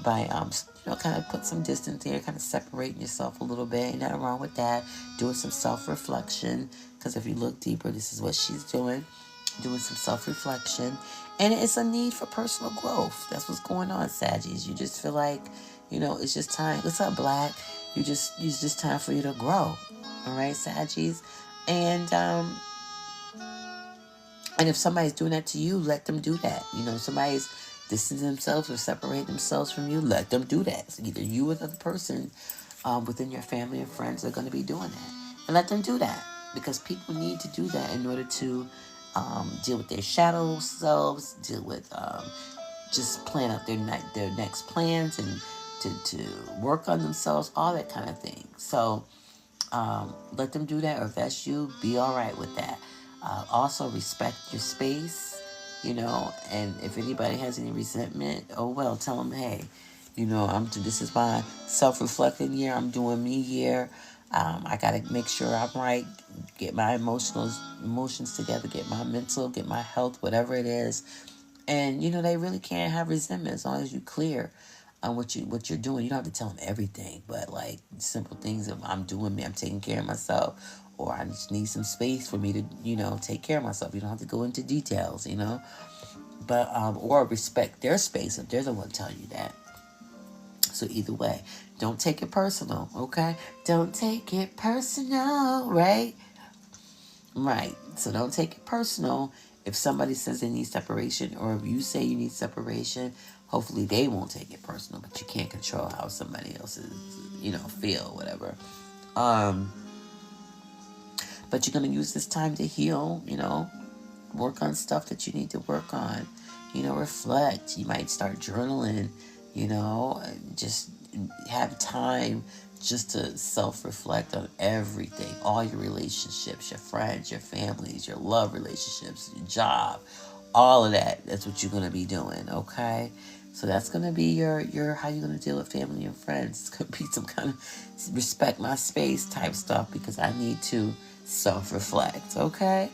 by, kind of put some distance there. Kind of separating yourself a little bit. Ain't nothing wrong with that. Doing some self-reflection. Because if you look deeper, this is what she's doing. Doing some self-reflection. And it's a need for personal growth. That's what's going on, Saggies. You just feel like, it's just time. What's up, Black? It's just time for you to grow. All right, Saggies? And if somebody's doing that to you, let them do that. Somebody's distancing themselves or separating themselves from you, let them do that. So either you or the other person within your family and friends are going to be doing that. And let them do that. Because people need to do that in order to deal with their shadow selves, deal with just plan out their next plans and to work on themselves, all that kind of thing. So let them do that, or if that's you, be all right with that. Also respect your space, and if anybody has any resentment, oh well, tell them, hey, this is my self-reflecting year, I'm doing me year. I gotta make sure I'm right, get my emotions together, get my mental, get my health, whatever it is. And they really can't have resentment as long as you clear on what you're doing. You don't have to tell them everything, but like simple things of I'm doing me, I'm taking care of myself, or I just need some space for me to take care of myself. You don't have to go into details, but or respect their space if they're the one telling you that. So either way, don't take it personal, okay? Don't take it personal, right? Right. So don't take it personal. If somebody says they need separation, or if you say you need separation, hopefully they won't take it personal, but you can't control how somebody else is, feel, whatever. But you're going to use this time to heal, work on stuff that you need to work on, reflect. You might start journaling, just have time just to self-reflect on everything, all your relationships, your friends, your families, your love relationships, your job, all of that. That's what you're going to be doing, okay? So that's going to be your how you're going to deal with family and friends. It's going to be some kind of respect my space type stuff because I need to self-reflect, okay?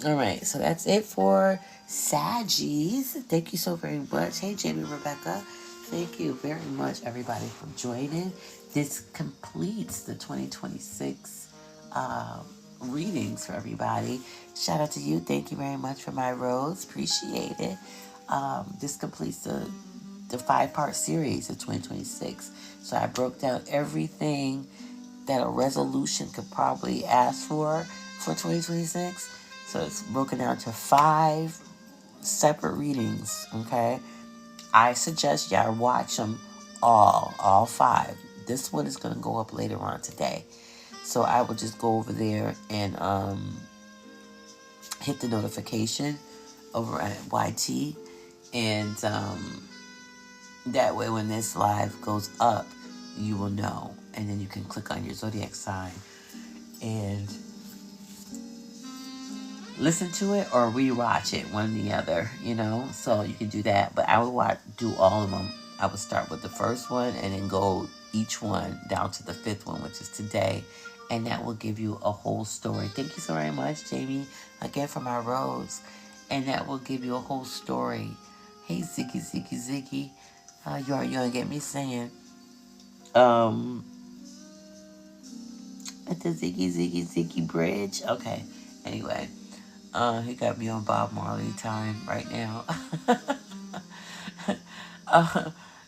All right, so that's it for Saggies. Thank you so very much. Hey, Jamie, Rebecca. Thank you very much, everybody, for joining. This completes the 2026 readings for everybody. Shout out to you. Thank you very much for my rose. Appreciate it. This completes the 5-part series of 2026. So I broke down everything that a resolution could probably ask for 2026. So it's broken down to 5 separate readings, okay? I suggest y'all watch them all 5. This one is going to go up later on today. So I will just go over there and hit the notification over at YT. And that way when this live goes up, you will know. And then you can click on your Zodiac sign and listen to it or rewatch it, one or the other, you know. So you can do that. But I would do all of them. I would start with the first one and then go each one down to the 5th one, which is today. And that will give you a whole story. Thank you so very much, Jamie, again for my rose. And that will give you a whole story. Hey, Ziggy. You gonna get me saying, at the Ziggy Bridge. Okay. Anyway, he got me on Bob Marley time right now.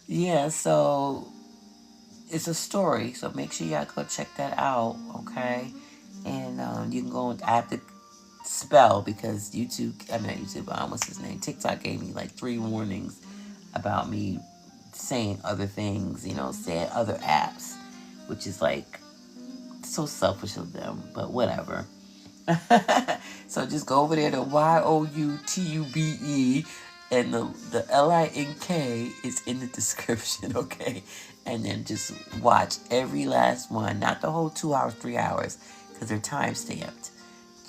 Yeah, so it's a story. So make sure y'all go check that out, okay? And you can go. I have to spell because what's his name? TikTok gave me like 3 warnings about me saying other things, saying other apps, which is like so selfish of them, but whatever. So just go over there to YOUTUBE, and the LINK is in the description, okay? And then just watch every last one, not the whole 2 hours, 3 hours, because they're time stamped.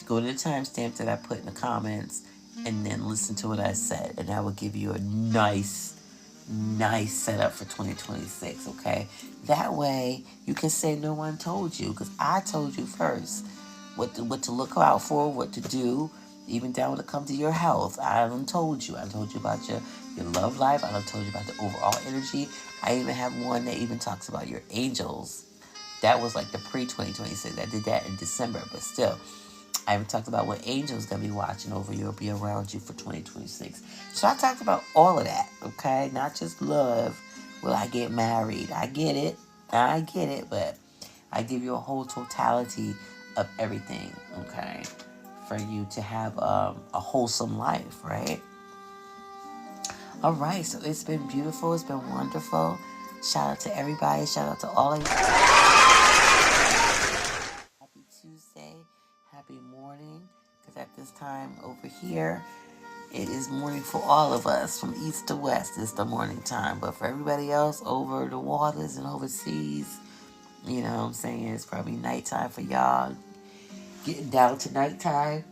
Go to the timestamp that I put in the comments and then listen to what I said, and that will give you a nice setup for 2026, okay? That way you can say no one told you, because I told you first what to look out for, what to do, even down when it comes to your health. I done told you. I told you about your love life. I done told you about the overall energy. I even have one that even talks about your angels. That was like the pre-2026. I did that in December, but still, I even talked about what angels going to be watching over you or be around you for 2026. So I talked about all of that, okay? Not just love. Will I get married? I get it, but I give you a whole totality of everything, okay? For you to have a wholesome life, right? All right, so it's been beautiful. It's been wonderful. Shout out to everybody. Shout out to all of you. Happy Tuesday. Happy morning. Because at this time over here, it is morning for all of us. From east to west, it's the morning time. But for everybody else over the waters and overseas, you know what I'm saying, it's probably nighttime for y'all. Getting down to nighttime,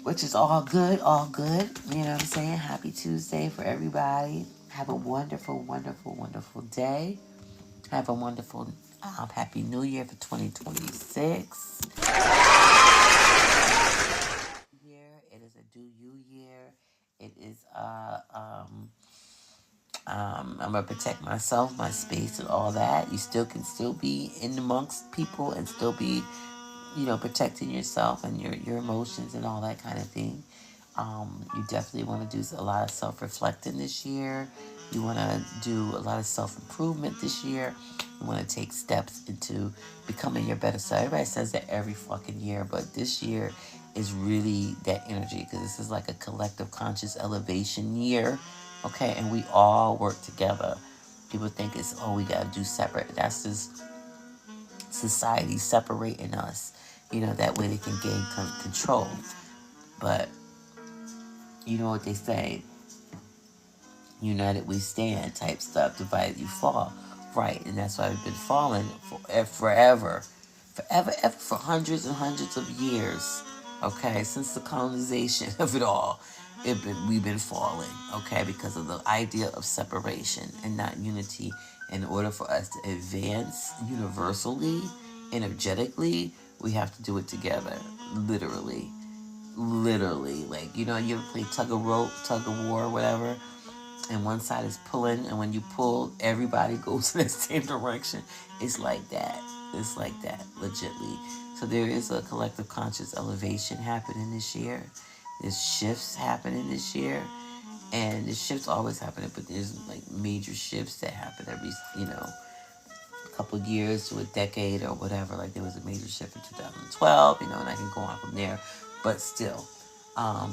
which is all good. You know what I'm saying? Happy Tuesday for everybody. Have a wonderful, wonderful, wonderful day. Have a wonderful, happy New Year for 2026. It is a do you year. It is, I'm going to protect myself, my space, and all that. You can still be in amongst people and still be, protecting yourself and your emotions and all that kind of thing. You definitely want to do a lot of self-reflecting this year. You want to do a lot of self-improvement this year. You want to take steps into becoming your better self. Everybody says that every fucking year, but this year is really that energy because this is like a collective conscious elevation year, okay? And we all work together. People think it's, we got to do separate. That's just society separating us. That way they can gain control. But you know what they say, united we stand type stuff, divided you fall, right? And that's why we've been falling forever, for hundreds and hundreds of years, okay, since the colonization of it all. we've been falling, okay, because of the idea of separation and not unity. In order for us to advance universally, energetically, we have to do it together, literally. Literally, like, you ever play tug of war, whatever, and one side is pulling, and when you pull, everybody goes in the same direction. It's like that. It's like that, legitly. So there is a collective conscious elevation happening this year. There's shifts happening this year. And the shifts always happening, but there's like major shifts that happen every, a couple of years to a decade or whatever. Like there was a major shift in 2012, and I can go on from there. But still,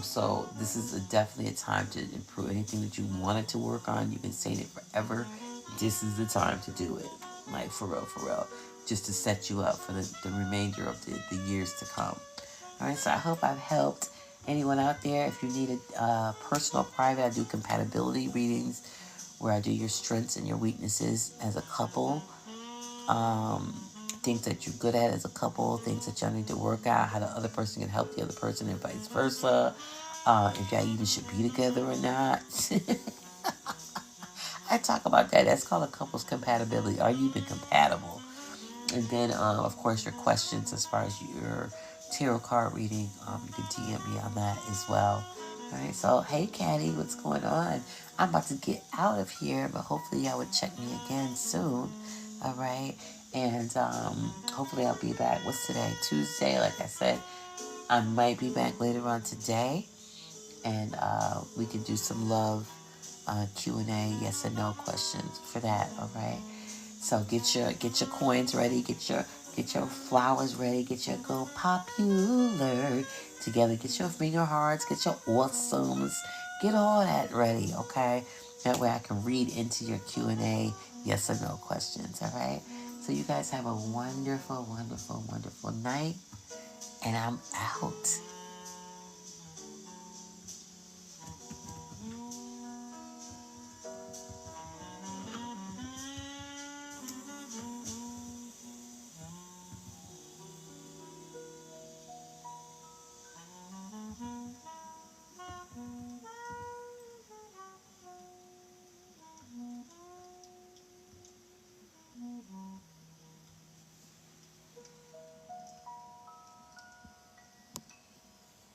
so this is definitely a time to improve anything that you wanted to work on. You've been saying it forever. This is the time to do it. Like for real. Just to set you up for the remainder of the years to come. All right, so I hope I've helped anyone out there. If you need a personal private, I do compatibility readings where I do your strengths and your weaknesses as a couple. Things that you're good at as a couple, things that y'all need to work out, how the other person can help the other person and vice versa. If y'all even should be together or not. I talk about that. That's called a couple's compatibility. Are you even compatible? And then, of course, your questions as far as your tarot card reading, you can DM me on that as well. All right, so hey, Caddy, what's going on? I'm about to get out of here, but hopefully y'all would check me again soon. All right, and hopefully I'll be back. What's today? Tuesday, like I said. I might be back later on today, and we can do some love Q&A, yes and no questions for that. All right. So get your coins ready, get your flowers ready, get your Go Popular together, get your finger hearts, get your awesomes, get all that ready, okay? That way I can read into your Q&A, yes or no questions, all right? So you guys have a wonderful, wonderful, wonderful night, and I'm out.